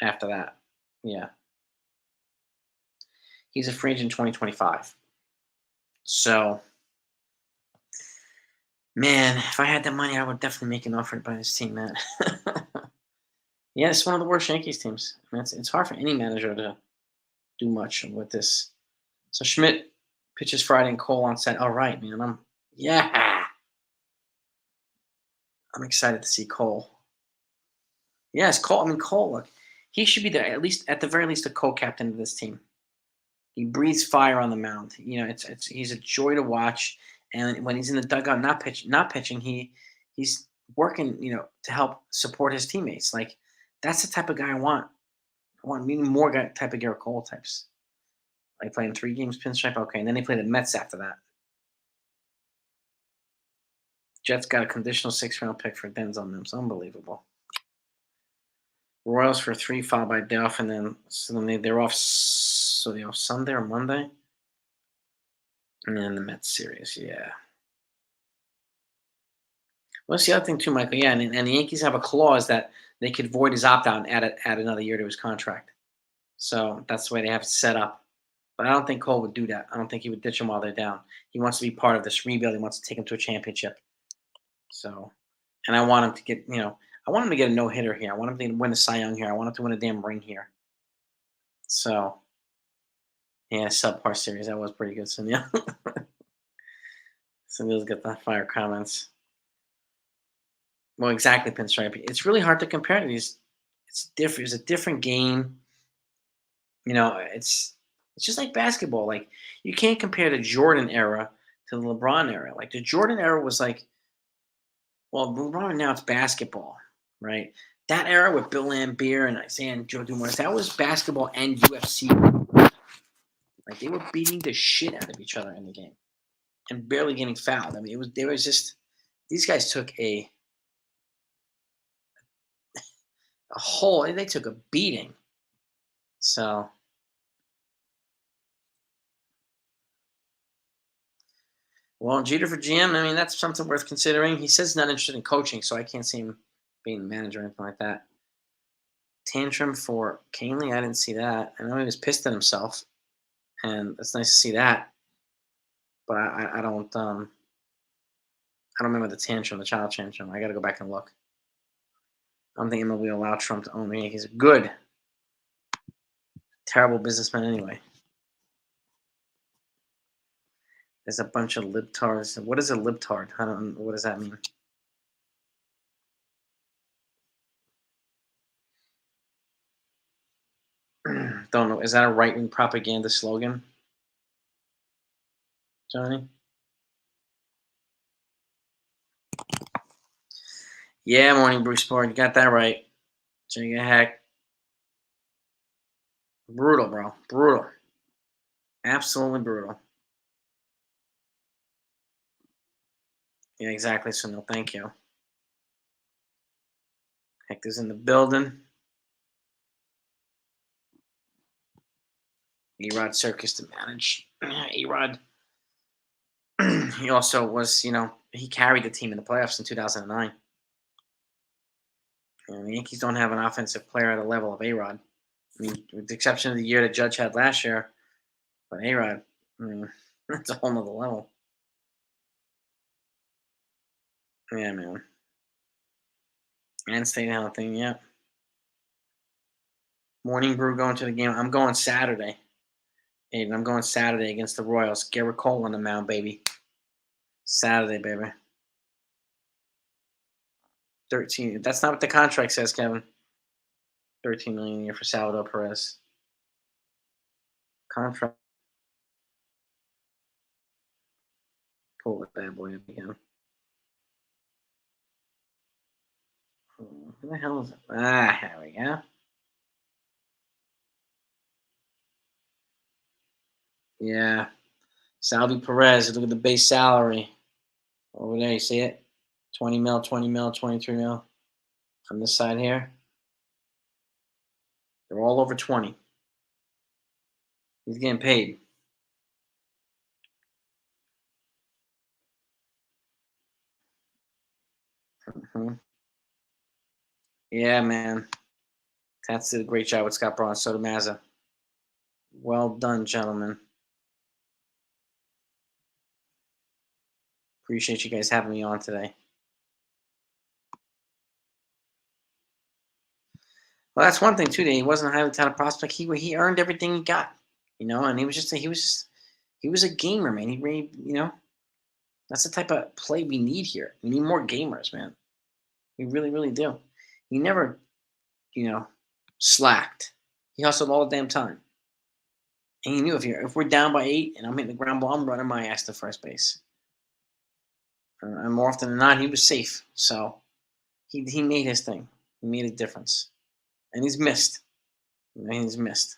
after that. Yeah, he's a free agent in 2025. So, man, if I had that money, I would definitely make an offer to buy this team, man. Yeah, it's one of the worst Yankees teams. I mean, it's hard for any manager to do much with this. So Schmidt pitches Friday and Cole on set. All right, man. Yeah, I'm excited to see Cole. Yes, Cole. I mean, Cole. Look, he should be there at the very least, a co-captain of this team. He breathes fire on the mound. It's he's a joy to watch. And when he's in the dugout, not pitching, he's working. To help support his teammates. Like that's the type of guy I want. I want more type of Garrett Cole types. Like playing 3 games pinstripe. Okay, and then they play the Mets after that. Jets got a conditional 6th-round pick for Denzel Mims. Unbelievable. Royals for 3, followed by Delph, and then they're off. So they're off Sunday or Monday, and then the Mets series. Yeah. Well, that's the other thing too, Michael. Yeah, and the Yankees have a clause that they could void his opt-out and add another year to his contract. So that's the way they have it set up. But I don't think Cole would do that. I don't think he would ditch them while they're down. He wants to be part of this rebuild. He wants to take them to a championship. So, and I want him to get, I want him to get a no hitter here. I want him to win a Cy Young here. I want him to win a damn ring here. So, yeah, subpar series. That was pretty good, Sunil. Sunil's got the fire comments. Well, exactly, Pinstripe. It's really hard to compare these. It's different. It's a different game. It's just like basketball. Like you can't compare the Jordan era to the LeBron era. Like the Jordan era was like, well, LeBron now it's basketball, right? That era with Bill Laimbeer and Isaiah and Joe Dumars, that was basketball and UFC. Like they were beating the shit out of each other in the game and barely getting fouled. I mean, there was just these guys took they took a beating. So, well, Jeter for GM, I mean, that's something worth considering. He says he's not interested in coaching, so I can't see him being a manager or anything like that. Tantrum for Canely, I didn't see that. I know he was pissed at himself, and it's nice to see that. But I don't remember the tantrum, the child tantrum. I got to go back and look. I don't think MLB will allow Trump to own the Yankees. Good, terrible businessman anyway. There's a bunch of libtards. What is a libtard? I don't. What does that mean? Don't know. Is that a right wing propaganda slogan, Johnny? Yeah, morning, Bruce Sport. You got that right. Jigga heck. Brutal, bro. Brutal. Absolutely brutal. Yeah, exactly. So no, thank you. Hector's in the building. Erod Circus to manage. Erod. He also was, he carried the team in the playoffs in 2009. And the Yankees don't have an offensive player at the level of Arod. I mean, with the exception of the year that Judge had last year, but Arod, I mean, that's a whole nother level. Yeah, man. And state thing, yeah. Morning Brew going to the game. I'm going Saturday. Aiden, I'm going Saturday against the Royals. Garrett Cole on the mound, baby. Saturday, baby. 13. That's not what the contract says, Kevin. 13 million a year for Salvador Perez. Contract. Pull that bad boy up again. Who the hell is it? Ah, here we go. Yeah. Salvi Perez. Look at the base salary. Over there, you see it? 20 mil, 20 mil, 23 mil. On this side here, they're all over 20. He's getting paid. Mhm. Yeah, man. That's did a great job with Scott Braun. So did Mazza. Well done, gentlemen. Appreciate you guys having me on today. Well, that's one thing too. That he wasn't a highly touted prospect. He earned everything he got, and he was a gamer, man. He really, that's the type of play we need here. We need more gamers, man. We really, really do. He never, you know, slacked. He hustled all the damn time. And he knew if we're down by 8 and I'm hitting the ground ball, I'm running my ass to first base. And more often than not, he was safe. So he made his thing. He made a difference. And he's missed. He's missed.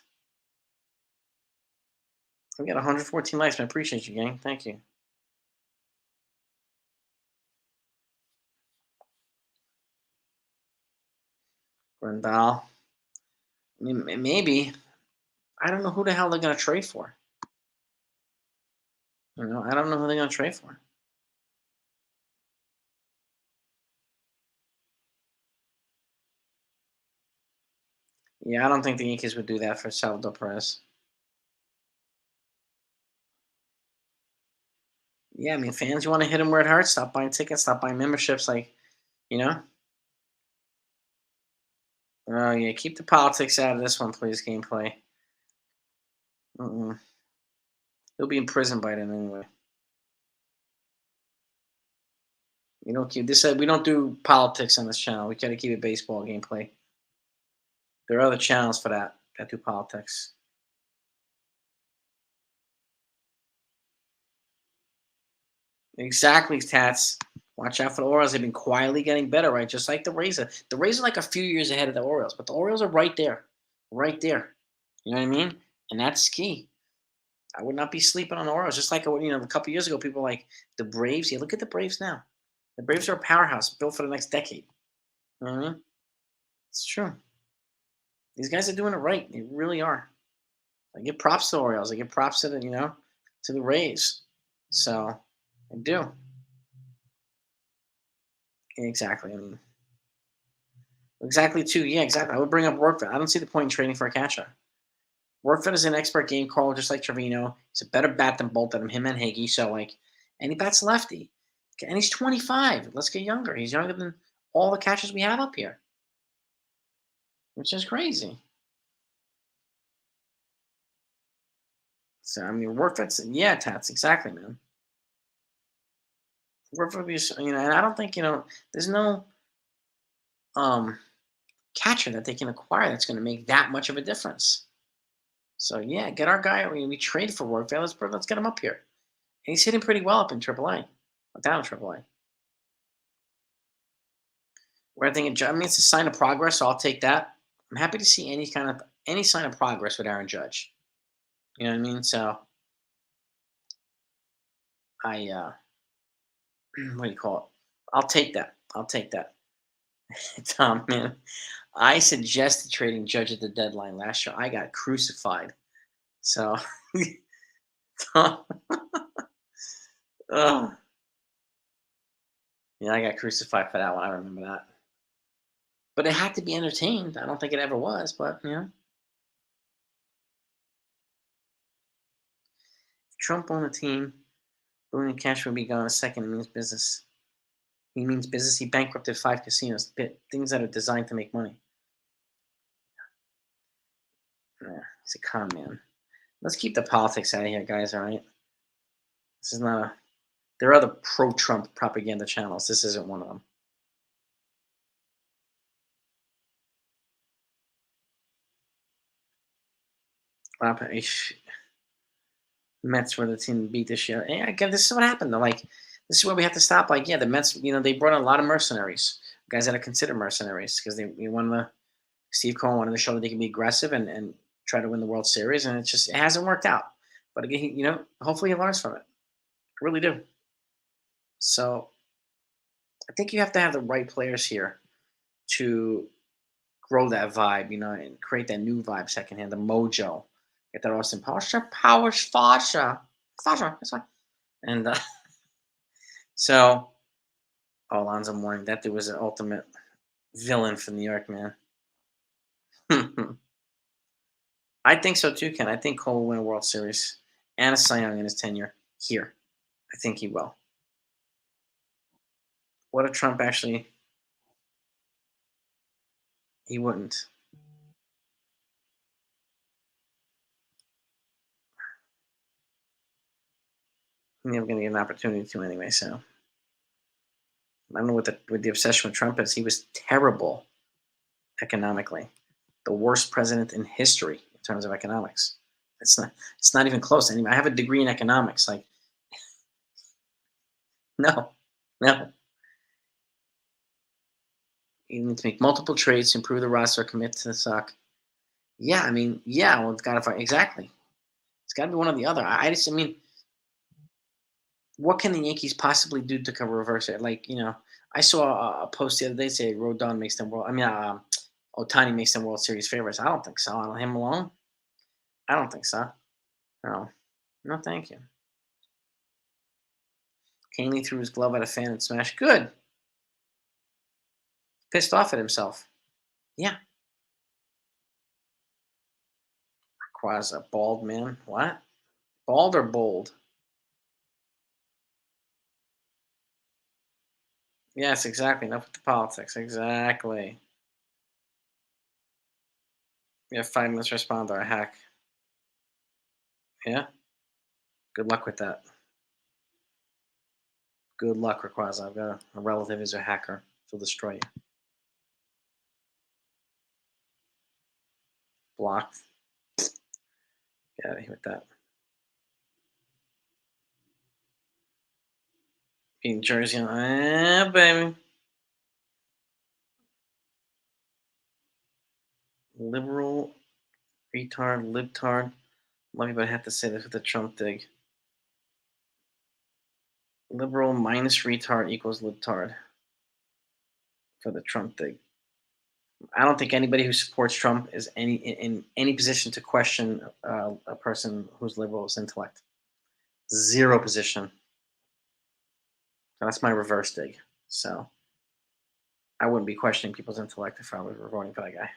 We got 114 likes. I appreciate you, gang. Thank you. Grandal. I mean, maybe. I don't know who the hell they're going to trade for. I don't know who they're going to trade for. Yeah, I don't think the Yankees would do that for Salvador Perez. Yeah, I mean, fans, you want to hit him where it hurts. Stop buying tickets. Stop buying memberships. You know. Oh yeah, keep the politics out of this one, please. Gameplay. Mm-mm. He'll be in prison by then anyway. You don't keep this. We don't do politics on this channel. We got to keep it baseball gameplay. There are other channels for that do politics. Exactly, Tats. Watch out for the Orioles. They've been quietly getting better, right? Just like the Rays. The Rays are like a few years ahead of the Orioles, but the Orioles are right there, right there. You know what I mean? And that's key. I would not be sleeping on the Orioles. Just like a couple years ago, people were like the Braves. Yeah, look at the Braves now. The Braves are a powerhouse built for the next decade. You know what I mean? It's true. These guys are doing it right. They really are. I give props to the Orioles. I give props to the Rays. So I do. Exactly. I mean, exactly too. Yeah, exactly. I would bring up Workford. I don't see the point in trading for a catcher. Workford is an expert game caller, just like Trevino. He's a better bat than both of them, him and Higgy. So and he bats lefty, and he's 25. Let's get younger. He's younger than all the catchers we have up here, which is crazy. So I mean, Workford's yeah, Tats exactly, man. We're for these, and I don't think there's no um catcher that they can acquire that's going to make that much of a difference. So yeah, get our guy. We traded for Workvale. Let's get him up here. And he's hitting pretty well up in AAA, down in AAA. Where I think, I mean, it's a sign of progress. So I'll take that. I'm happy to see any sign of progress with Aaron Judge. You know what I mean? So I what do you call it? I'll take that. I'll take that. Tom, man, I suggested trading Judge at the deadline last year. I got crucified. So, Tom, oh, yeah, I got crucified for that one. I remember that. But it had to be entertained. I don't think it ever was, but if Trump owned the team, Boone and Cash would be gone a second. It means business. He means business. He bankrupted 5 casinos, things that are designed to make money. Yeah, he's a con man. Let's keep the politics out of here, guys. All right. This is not a. There are other pro-Trump propaganda channels. This isn't one of them. Mets were the team to beat this year. And again, this is what happened. Though. Like, this is where we have to stop. Like, yeah, the Mets. They brought in a lot of mercenaries, guys that are considered mercenaries, because they wanted to. Steve Cohen wanted to show that they can be aggressive and try to win the World Series, and it hasn't worked out. But again, hopefully he learns from it. I really do. So I think you have to have the right players here to grow that vibe, and create that new vibe secondhand, the mojo. Get that Austin Powers, Fasha. That's fine. And so, Alonzo Mourning, that dude was an ultimate villain for New York, man. I think so too, Ken. I think Cole will win a World Series and a Cy Young in his tenure here. I think he will. What if Trump actually? He wouldn't. He's never going to get an opportunity to anyway. So I don't know what the obsession with Trump is. He was terrible economically, the worst president in history in terms of economics. It's not even close. Anyway, I have a degree in economics. Like, no, no. You need to make multiple trades to improve the roster, commit to the sock. Yeah, I mean, yeah. Well, it's got to find exactly. It's got to be one or the other. I mean, what can the Yankees possibly do to cover reverse it? Like, I saw a post the other day say Rodon makes them world. I mean, Otani makes them World Series favorites. I don't think so. On him alone, I don't think so. No, no, thank you. Canely threw his glove at a fan and smashed. Good. Pissed off at himself. Yeah. Quasi bald man. What? Bald or bold? Yes, exactly. Enough with the politics. Exactly. You have 5 minutes to respond to a hack. Yeah. Good luck with that. Good luck, Rayquaza. I've got a relative who's a hacker. He'll destroy you. Blocked. Get out of here with that. Being Jersey, baby. Liberal, retard, libtard. Love you, but I have to say this with the Trump dig. Liberal minus retard equals libtard for the Trump dig. I don't think anybody who supports Trump is in any position to question a person who's liberal's intellect. Zero position. That's my reverse dig. So I wouldn't be questioning people's intellect if I was voting for that guy.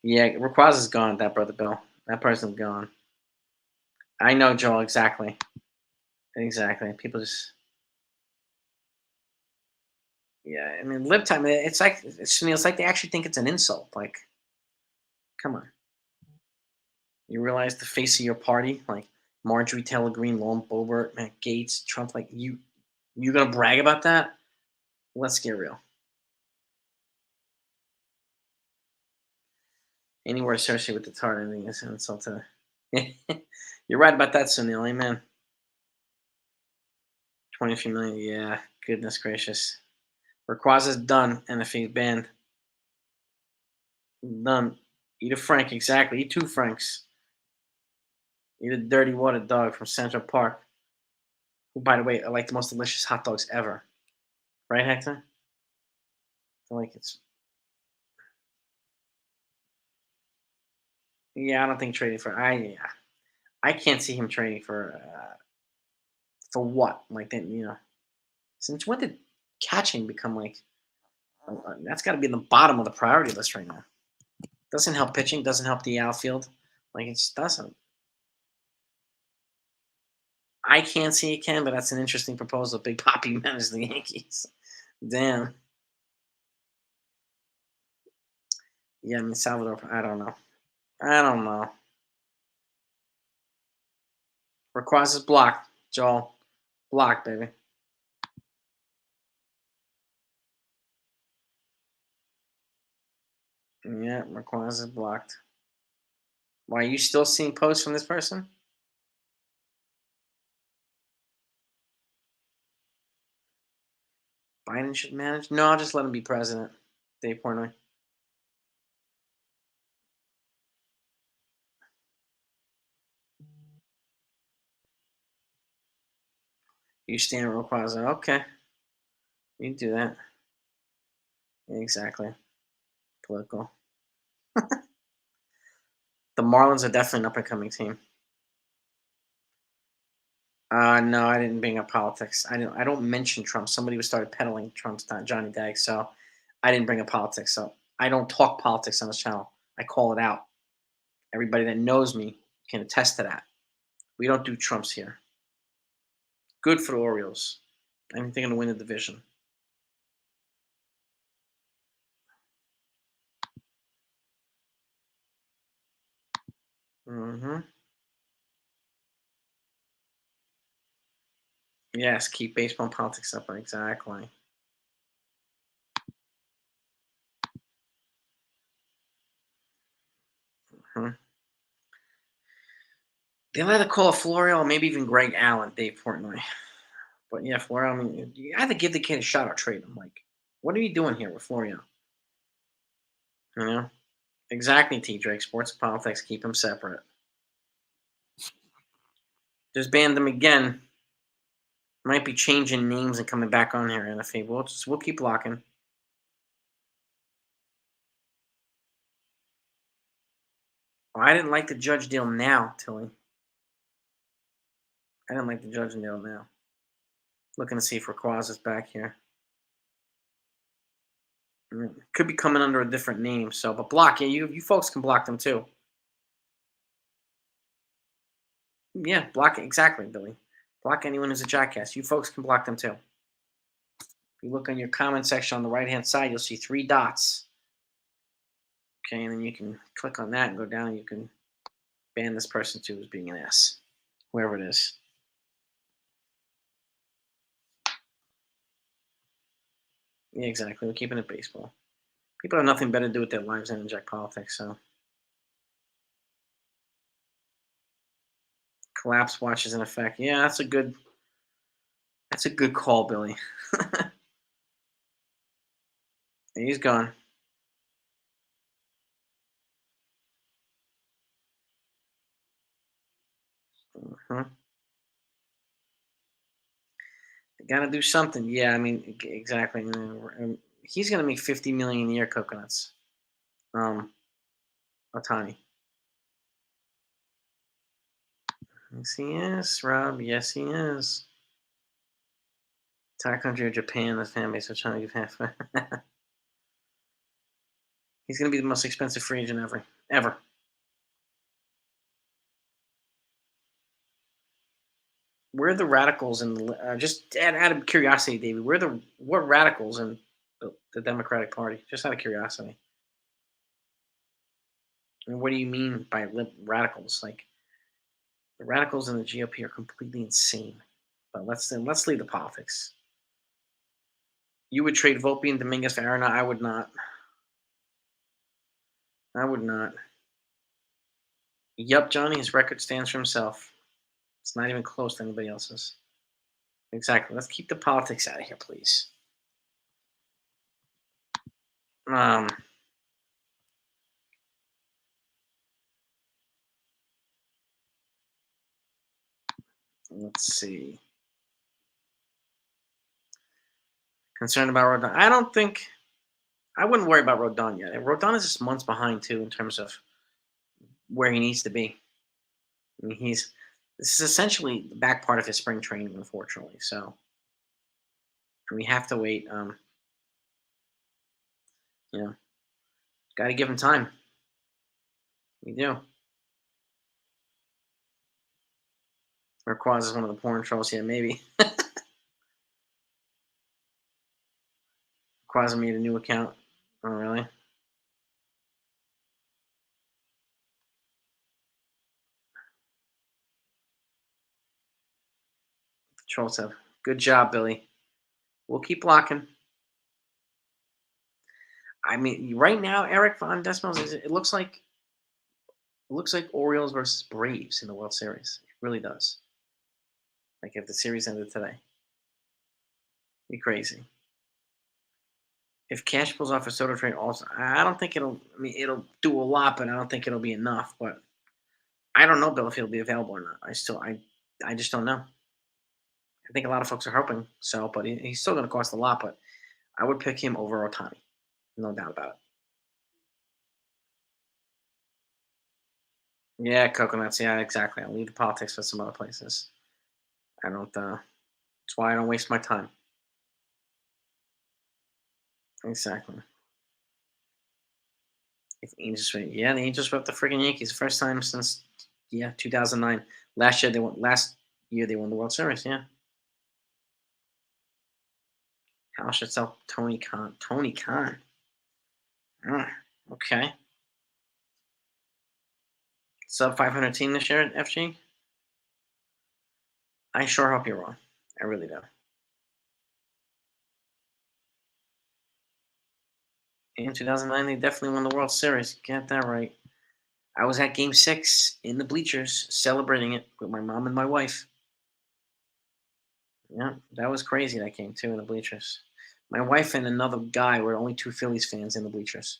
Yeah, Raquaz is gone. That brother Bill. That person's gone. I know, Joel. Exactly. Exactly. People just. Yeah, I mean, lip time. It's like they actually think it's an insult. Like, come on. You realize the face of your party, like Marjorie Taylor Greene, Lauren Boebert, Matt Gaetz, Trump, like you gonna brag about that? Let's get real. Any word associated with the target, I think is an insult to. You're right about that, Sunil. Amen. 23 million. Yeah, goodness gracious. Rayquaza's done, and if he's banned, done. Eat a Frank, exactly. Eat two Franks. Eat a dirty water dog from Central Park, who, by the way, are like the most delicious hot dogs ever. Right, Hector? Like it's. Yeah, I don't think trading for. Yeah, I can't see him trading for what? Like then since when did catching become like? That's got to be in the bottom of the priority list right now. Doesn't help pitching. Doesn't help the outfield. Like it just doesn't. I can't see it can, but that's an interesting proposal. Big Poppy manages the Yankees. Damn. Yeah, I mean Salvador. I don't know. I don't know. Requires is blocked. Joel, blocked, baby. Yeah, requires is blocked. Why are you still seeing posts from this person? Biden should manage. No, I'll just let him be president. Dave Portnoy. You stand requires. Okay, you can do that. Exactly. Political. The Marlins are definitely an up and coming team. No, I didn't bring up politics. I don't mention Trump. Somebody was started peddling Trump's not Johnny Dag, so I didn't bring up politics. So I don't talk politics on this channel. I call it out. Everybody that knows me can attest to that. We don't do Trumps here. Good for the Orioles. I think they're going to win the division. Hmm. Yes, keep baseball and politics up. Exactly. Hmm. They'll either call Florio or maybe even Greg Allen, Dave Portnoy. But yeah, Florio, I mean, you either give the kid a shot or trade him. Like, what are you doing here with Florio? You know? Exactly, T. Drake. Sports and politics keep them separate. Just banned them again. Might be changing names and coming back on here, NFA. We'll keep blocking. Oh, I didn't like the Judge deal now, Tilly. I didn't like the Judge deal now. Looking to see if Raquaz is back here. Could be coming under a different name, so but block, yeah, you folks can block them too. Yeah, block it exactly, Billy. Block anyone who's a jackass. You folks can block them too. If you look on your comment section on the right hand side, you'll see three dots. Okay, and then you can click on that and go down and you can ban this person too as being an ass. Whoever it is. Yeah, exactly. We're keeping it baseball. People have nothing better to do with their lives than inject politics, so collapse watch is in effect. Yeah, that's a good call, Billy. He's gone. Uh-huh. They gotta do something. Yeah, I mean, exactly. He's gonna make 50 million a year, coconuts. Otani. Yes, he is, Rob. Yes, he is. Entire country of Japan, the fan base of China, give half. He's gonna be the most expensive free agent ever, ever. Where are the radicals and just out of curiosity, David? What radicals in the Democratic Party? Just out of curiosity. And what do you mean by radicals? Like the radicals in the GOP are completely insane. But let's leave the politics. You would trade Volpe and Dominguez for Arana? I would not. I would not. Yup, Johnny, his record stands for himself. It's not even close to anybody else's. Exactly. Let's keep the politics out of here, please. Um, let's see. Concerned about Rodon? I don't think I wouldn't worry about Rodon yet. Rodon is just months behind too in terms of where he needs to be. I mean, this is essentially the back part of his spring training, unfortunately. So we have to wait. You know, got to give him time. We do. Urquaz is one of the porn trolls. Yeah, maybe. Urquaz made a new account. Oh, really? Troll said, "Good job, Billy. We'll keep blocking." I mean, right now, Eric Von Desmos, it looks like Orioles versus Braves in the World Series. It really does. Like if the series ended today, be crazy. If Cash pulls off a Soto trade, also, I don't think it'll. I mean, it'll do a lot, but I don't think it'll be enough. But I don't know, Bill, if he'll be available or not. I just don't know. I think a lot of folks are hoping so, but he's still going to cost a lot. But I would pick him over Otani, no doubt about it. Yeah, coconuts. Yeah, exactly. I'll leave the politics for some other places. I don't. That's why I don't waste my time. Exactly. If Angels sweep. Yeah, the Angels swept the friggin' Yankees. First time since 2009. Last year they won the World Series. Yeah. Hal should sell Tony Khan. Tony Khan. Ah, okay. Sub 500 team this year at FG. I sure hope you're wrong. I really do. In 2009, they definitely won the World Series. Get that right. I was at Game 6 in the bleachers celebrating it with my mom and my wife. Yeah, that was crazy. That game too in the bleachers. My wife and another guy were only two Phillies fans in the bleachers.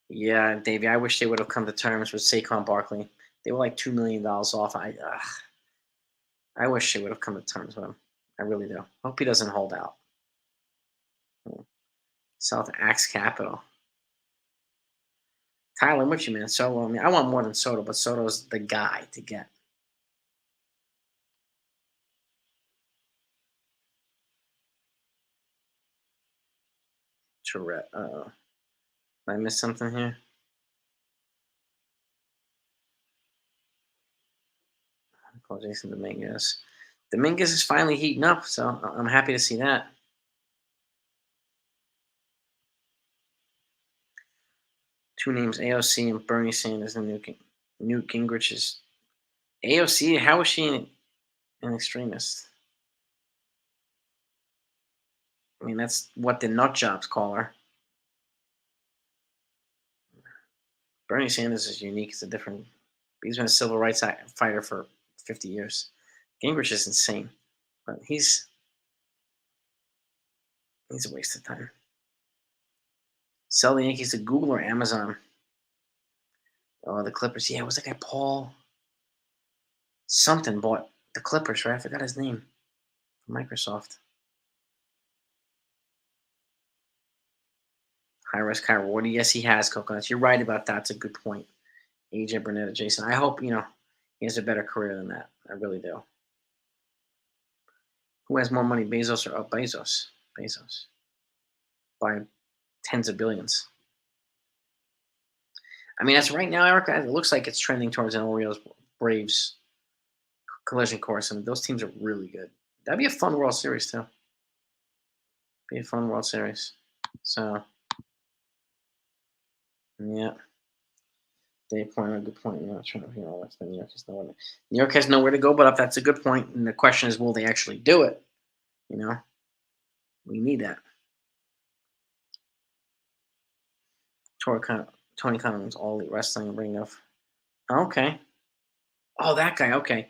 Yeah, Davey, I wish they would have come to terms with Saquon Barkley. They were like $2 million off. I wish they would have come to terms with him. I really do. Hope he doesn't hold out. South Axe Capital. Tyler, what you man? Soto. I mean, I want more than Soto, but Soto's the guy to get. Tourette. Did I miss something here? Call Jason Dominguez. Dominguez is finally heating up, so I'm happy to see that. Two names, AOC and Bernie Sanders and Newt Gingrich is AOC. How is she an extremist? I mean, that's what the nut jobs call her. Bernie Sanders is unique. He's a different. He's been a civil rights fighter for 50 years. Gingrich is insane, but he's a waste of time. Sell the Yankees to Google or Amazon. Oh, the Clippers. Yeah, it was that guy Paul something bought the Clippers, right? I forgot his name. Microsoft. High risk, high reward. Yes, he has coconuts. You're right about that. It's a good point. AJ Burnett, Jason. I hope he has a better career than that. I really do. Who has more money, Bezos or Bezos? Bezos by tens of billions. I mean, as right now, Erica, it looks like it's trending towards an Orioles Braves collision course, and those teams are really good. That'd be a fun World Series too. Be a fun World Series. So yeah, Dave point, a good point. You know, trying to all that's New York has nowhere. New York has nowhere to go, but up. That's a good point. And the question is, will they actually do it? You know, we need that. Tony Khan owns all elite wrestling ring of. Okay. Oh, that guy. Okay.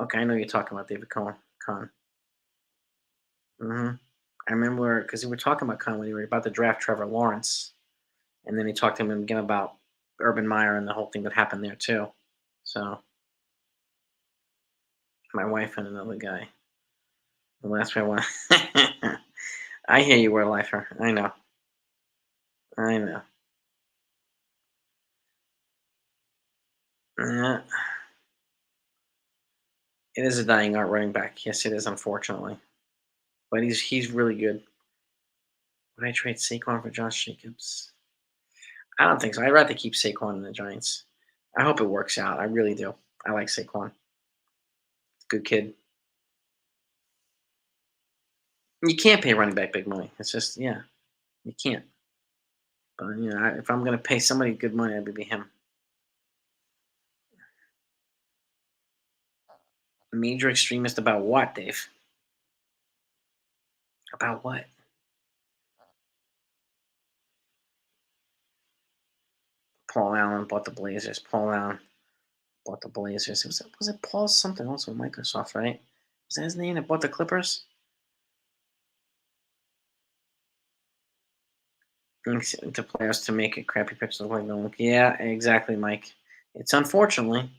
Okay, I know you're talking about David Cohen. Khan. Hmm. I remember because we were talking about Khan when we were about to draft Trevor Lawrence, and then he talked to him again about Urban Meyer and the whole thing that happened there too. So my wife and another guy. The last way I want. I hear you, word lifer. I know. I know. Yeah, it is a dying art running back. Yes, it is, unfortunately. But he's really good. Would I trade Saquon for Josh Jacobs? I don't think so. I'd rather keep Saquon in the Giants. I hope it works out. I really do. I like Saquon. Good kid. You can't pay running back big money. It's just yeah, you can't. But if I'm gonna pay somebody good money, it would be him. Major extremist about what, Dave? About what? Paul Allen bought the Blazers. Paul Allen bought the Blazers. Was it Paul something also with Microsoft, right? Was that his name that bought the Clippers? Thinks to players to make it crappy pitches look like no one. Yeah, exactly, Mike. It's unfortunate,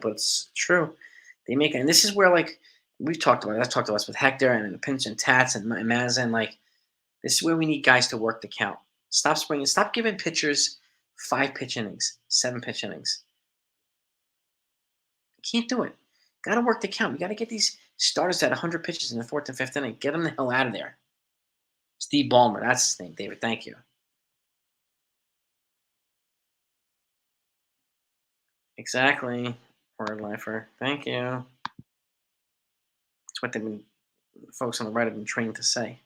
but it's true. They make it, and this is where like we've talked about. I've talked about this with Hector and Pinch and Tats and Mazin. Like this is where we need guys to work the count. Stop springing. Stop giving pitchers 5 pitch innings, 7 pitch innings. You can't do it. Got to work the count. We got to get these starters at 100 pitches in the fourth and fifth inning. Get them the hell out of there. Steve Ballmer, that's his name, David. Thank you. Exactly. Word lifer. Thank you. That's what they've been folks on the right have been trained to say.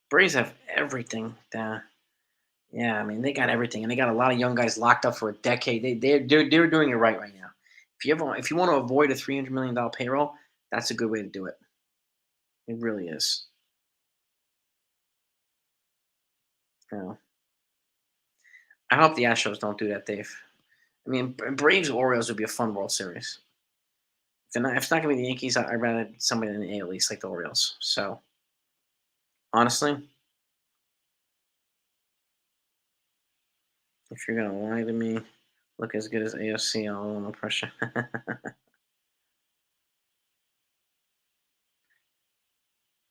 Braves have everything. Yeah, I mean they got everything, and they got a lot of young guys locked up for a decade. They're doing it right now. If you want to avoid a $300 million payroll, that's a good way to do it. It really is. You know, I hope the Astros don't do that, Dave. I mean, Braves Orioles would be a fun World Series. If it's not going to be the Yankees, I'd rather somebody in the AL East like the Orioles. So honestly, if you're gonna lie to me, look as good as AFC, all no pressure.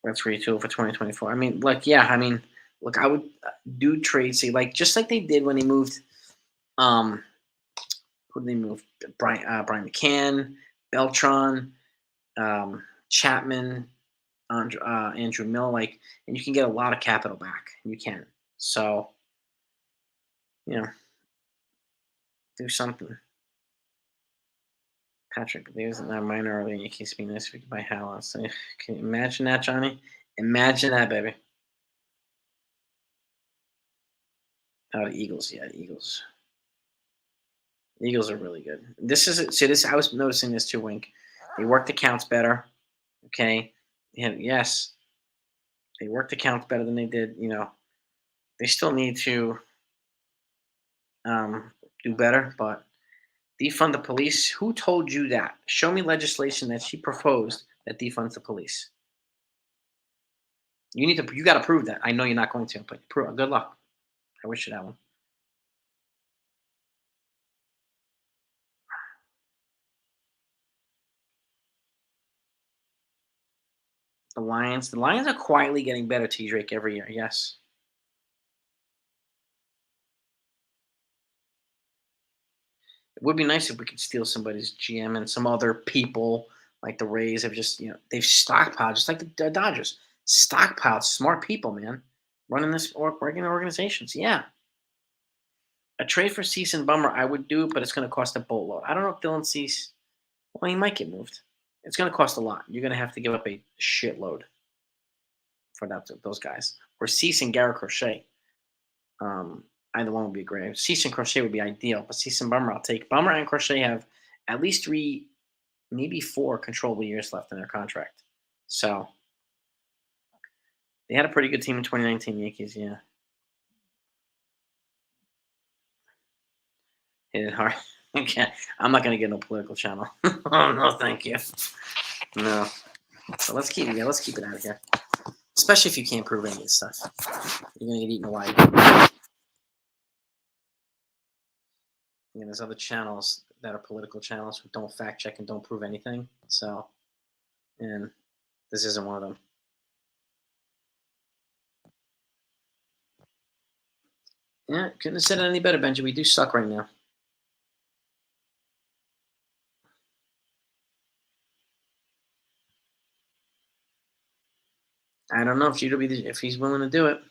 Let's retool for 2024. I mean, like, yeah, I mean, look, I would do trade, see, like, just like they did when they moved, um, who did they move? Brian McCann, Beltron, Chapman, Andrew Mill, like, and you can get a lot of capital back. You can. So, you know, do something. Patrick, there's a minor earlier. You keep being nice if we could buy Hal. So, can you imagine that, Johnny? Imagine that, baby. Oh, the Eagles, yeah, the Eagles. The Eagles are really good. This is see this. I was noticing this too, Wink. They work the counts better. Okay, and yes, they work the counts better than they did. They still need to um, do better, but defund the police. Who told you that? Show me legislation that she proposed that defunds the police. You need to. You got to prove that. I know you're not going to, but prove. Good luck. I wish you that one. The Lions. The Lions are quietly getting better. T Drake every year. Yes. It would be nice if we could steal somebody's GM and some other people like the Rays have just, they've stockpiled, just like the Dodgers, stockpiled smart people, man, running this regular organizations. Yeah. A trade for Cease and Bummer, I would do, but it's going to cost a boatload. I don't know if Dylan Cease, well, he might get moved. It's going to cost a lot. You're going to have to give up a shitload for those guys. Or Cease and Garrett Crochet. Um, Either one would be great. Cease and Crochet would be ideal, but Cease and Bummer I'll take. Bummer and Crochet have at least 3, maybe 4 controllable years left in their contract. So they had a pretty good team in 2019 Yankees. Yeah, hit it hard. Okay, I'm not gonna get no political channel. Oh no, thank you. No. So let's keep it out of here. Especially if you can't prove any of this stuff, you're gonna get eaten alive. And there's other channels that are political channels who don't fact check and don't prove anything. So, and this isn't one of them. Yeah, couldn't have said it any better, Benji. We do suck right now. I don't know if he's willing to do it.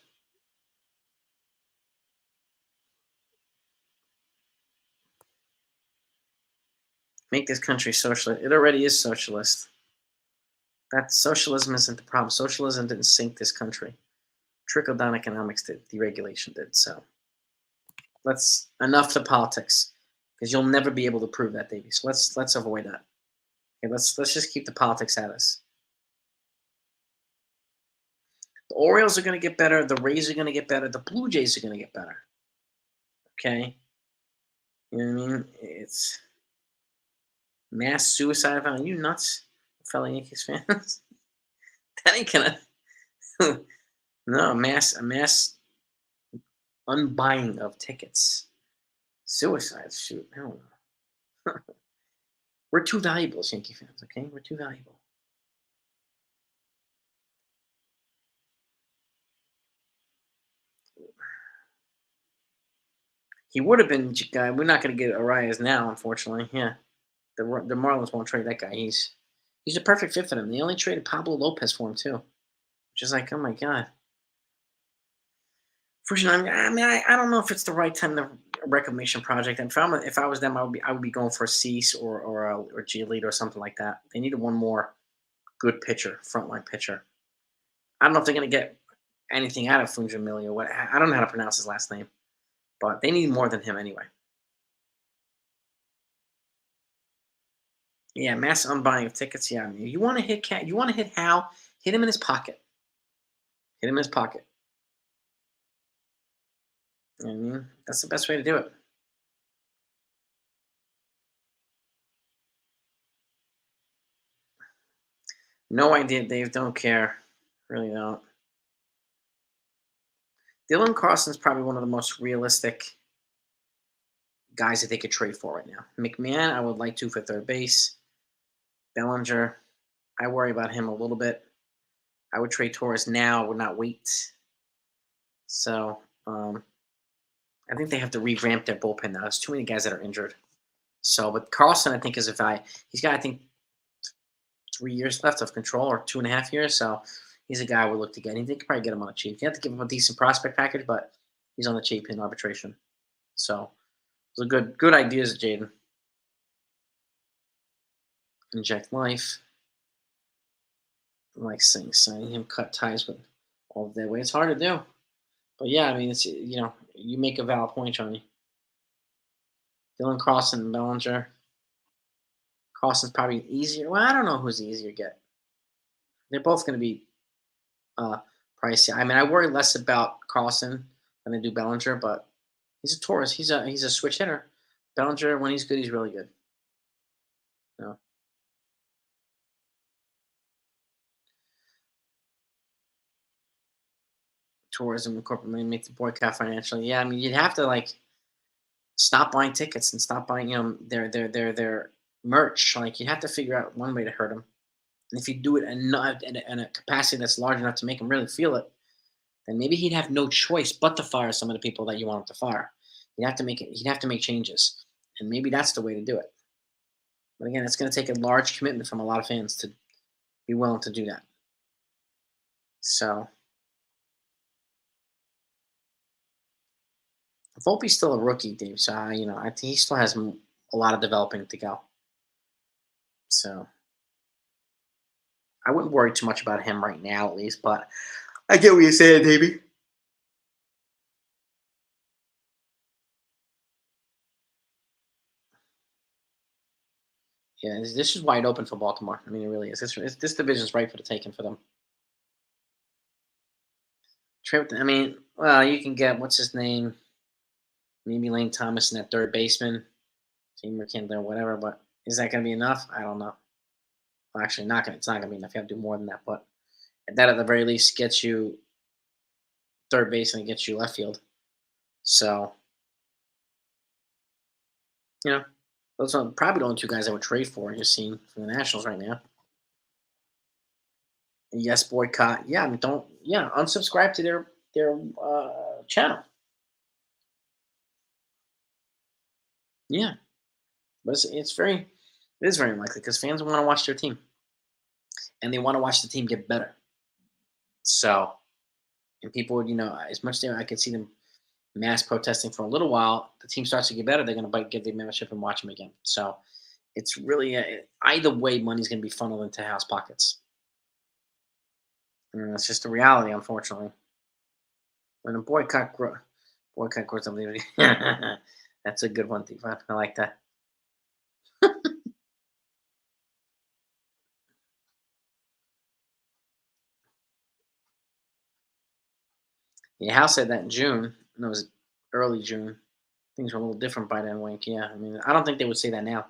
Make this country socialist. It already is socialist. That socialism isn't the problem. Socialism didn't sink this country. Trickle down economics did. Deregulation did. So let's enough to politics, because you'll never be able to prove that, Davey. So let's avoid that. Okay, let's just keep the politics at us. The Orioles are going to get better. The Rays are going to get better. The Blue Jays are going to get better. Okay, you know what I mean? It's mass suicide. Are you nuts, fellow Yankees fans? That ain't gonna. No, a mass unbuying of tickets. Suicide. Shoot, hell no. We're too valuable as Yankee fans. Okay, we're too valuable. He would have been. We're not going to get Arias now, unfortunately. Yeah, the Marlins won't trade that guy. He's a perfect fit for them. They only traded Pablo Lopez for him too, which is like, oh my god. Fortunately, I don't know if it's the right time to reclamation project. And if I was them, I would be going for a Cease or Giolito or something like that. They needed one more good pitcher, frontline pitcher. I don't know if they're going to get anything out of Funja Millie or what. I don't know how to pronounce his last name, but they need more than him anyway. Yeah, mass unbuying of tickets. Yeah, I mean, you want to hit Cat, you want to hit Hal, hit him in his pocket. Hit him in his pocket. You know what I mean, that's the best way to do it. No idea, Dave. Don't care. Really don't. Dylan Carson's probably one of the most realistic guys that they could trade for right now. McMahon, I would like to for third base. Bellinger, I worry about him a little bit. I would trade Torres now. I would not wait. So I think they have to revamp their bullpen now. There's too many guys that are injured. So, but Carlson, I think, is a guy. He's got, I think, 3 years left of control, or 2.5 years. So he's a guy I would look to get. He could probably get him on a cheap. You have to give him a decent prospect package, but he's on the cheap in arbitration. So those are good ideas, Jaden. Inject life. Like signing him, cut ties with all of that way. It's hard to do. But yeah, I mean, it's you make a valid point, Johnny. Dylan Carlson and Bellinger. Carlson's probably easier. Well, I don't know who's the easier get. They're both going to be pricey. I mean, I worry less about Carlson than I do Bellinger, but he's a Taurus. He's a switch hitter. Bellinger, when he's good, he's really good. You Tourism and corporate money make the boycott financially. Yeah, I mean, you'd have to stop buying tickets and stop buying their merch. Like you have to figure out one way to hurt them. And if you do it in a capacity that's large enough to make him really feel it, then maybe he'd have no choice but to fire some of the people that you want him to fire. He'd have to make it. He'd have to make changes, and maybe that's the way to do it. But again, it's going to take a large commitment from a lot of fans to be willing to do that. So Volpe's still a rookie, Dave. So I think he still has a lot of developing to go. So I wouldn't worry too much about him right now, at least. But I get what you're saying, Davey. Yeah, this is wide open for Baltimore. I mean, it really is. This division's right for the taking for them. Trip. I mean, well, you can get what's his name, maybe Lane Thomas in that third baseman, Team McKinley or whatever. But is that going to be enough? I don't know. Well, actually, not gonna. It's not going to be enough. You have to do more than that. But that, at the very least, gets you third base and it gets you left field. So you know, those are probably the only two guys I would trade for. You're seeing from the Nationals right now. Yes, boycott. Yeah, I mean, don't. Yeah, unsubscribe to their channel. Yeah, but it is very unlikely because fans want to watch their team and they want to watch the team get better. So, and people would, as much as I could see them mass protesting for a little while, the team starts to get better. They're going to get the membership and watch them again. So, it's really either way, money's going to be funneled into house pockets. And that's just the reality, unfortunately. When a boycott grows up, that's a good one, Steve. I like that. Yeah, House said that in June. And it was early June. Things were a little different by then, Wink. Yeah, I mean, I don't think they would say that now.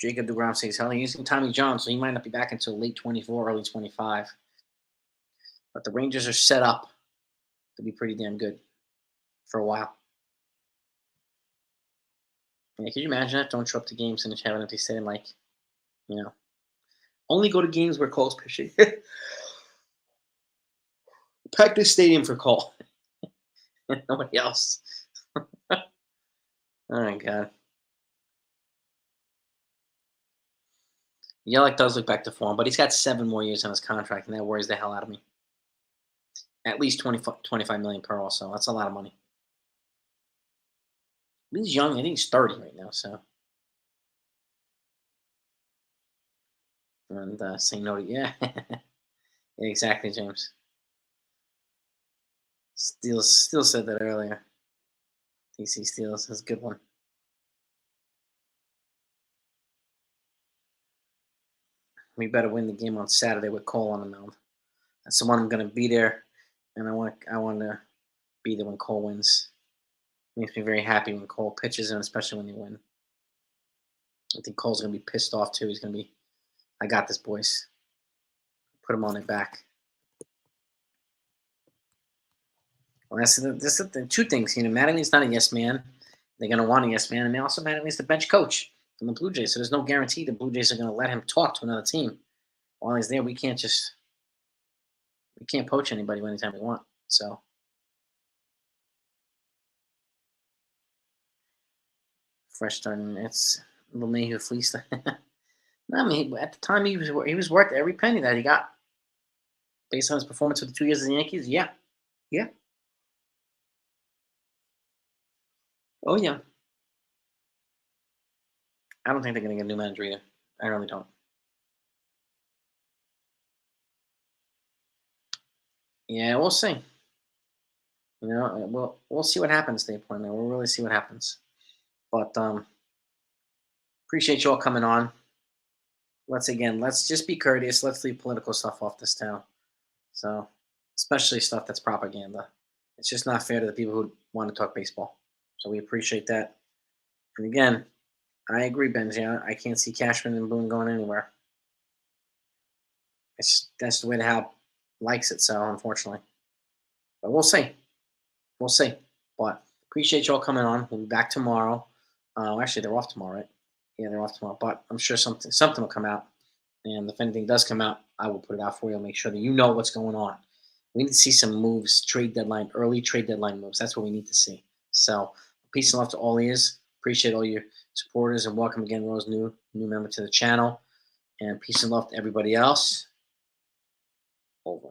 Jacob DeGrom says he's using Tommy John, so he might not be back until late 24, early 25. But the Rangers are set up to be pretty damn good for a while. Yeah, could you imagine that? Don't show up to games and just have an empty stadium, like, you know, only go to games where Cole's pitching. Pack this stadium for Cole and nobody else. Oh my god. Yelich does look back to form, but he's got 7 more years on his contract, and that worries the hell out of me. At least 25 million per also. That's a lot of money. He's young. I think he's 30 right now. So, and saying no to yeah, yeah, exactly, James. Steele said that earlier. DC Steele is a good one. We better win the game on Saturday with Cole on the mound. That's the one I'm going to be there, and I want to be there when Cole wins. Makes me very happy when Cole pitches, and especially when they win. I think Cole's going to be pissed off too. He's going to be, I got this, boys. Put him on their back. Well, that's the two things. Mattingly's not a yes man. They're going to want a yes man, and also Mattingly's the bench coach from the Blue Jays, so there's no guarantee the Blue Jays are going to let him talk to another team. While he's there, we can't poach anybody anytime we want. So fresh start, and it's LeMahieu fleeced. No, I mean, at the time he was worth every penny that he got based on his performance for the 2 years of the Yankees. Yeah, yeah. Oh yeah. I don't think they're going to get a new manager either. I really don't. Yeah, we'll see. We'll see what happens. Dave Point. We'll really see what happens. But appreciate you all coming on. Let's just be courteous. Let's leave political stuff off this town. So, especially stuff that's propaganda. It's just not fair to the people who want to talk baseball. So we appreciate that. And again, I agree, Benji. I can't see Cashman and Boone going anywhere. That's the way the Hal likes it. So unfortunately, but we'll see. We'll see. But appreciate you all coming on. We'll be back tomorrow. Actually, they're off tomorrow, right? Yeah, they're off tomorrow. But I'm sure something will come out. And if anything does come out, I will put it out for you. I'll make sure that you know what's going on. We need to see some moves, early trade deadline moves. That's what we need to see. So, peace and love to all ears. Appreciate all your supporters and welcome again, Rose, new member to the channel. And peace and love to everybody else. Over.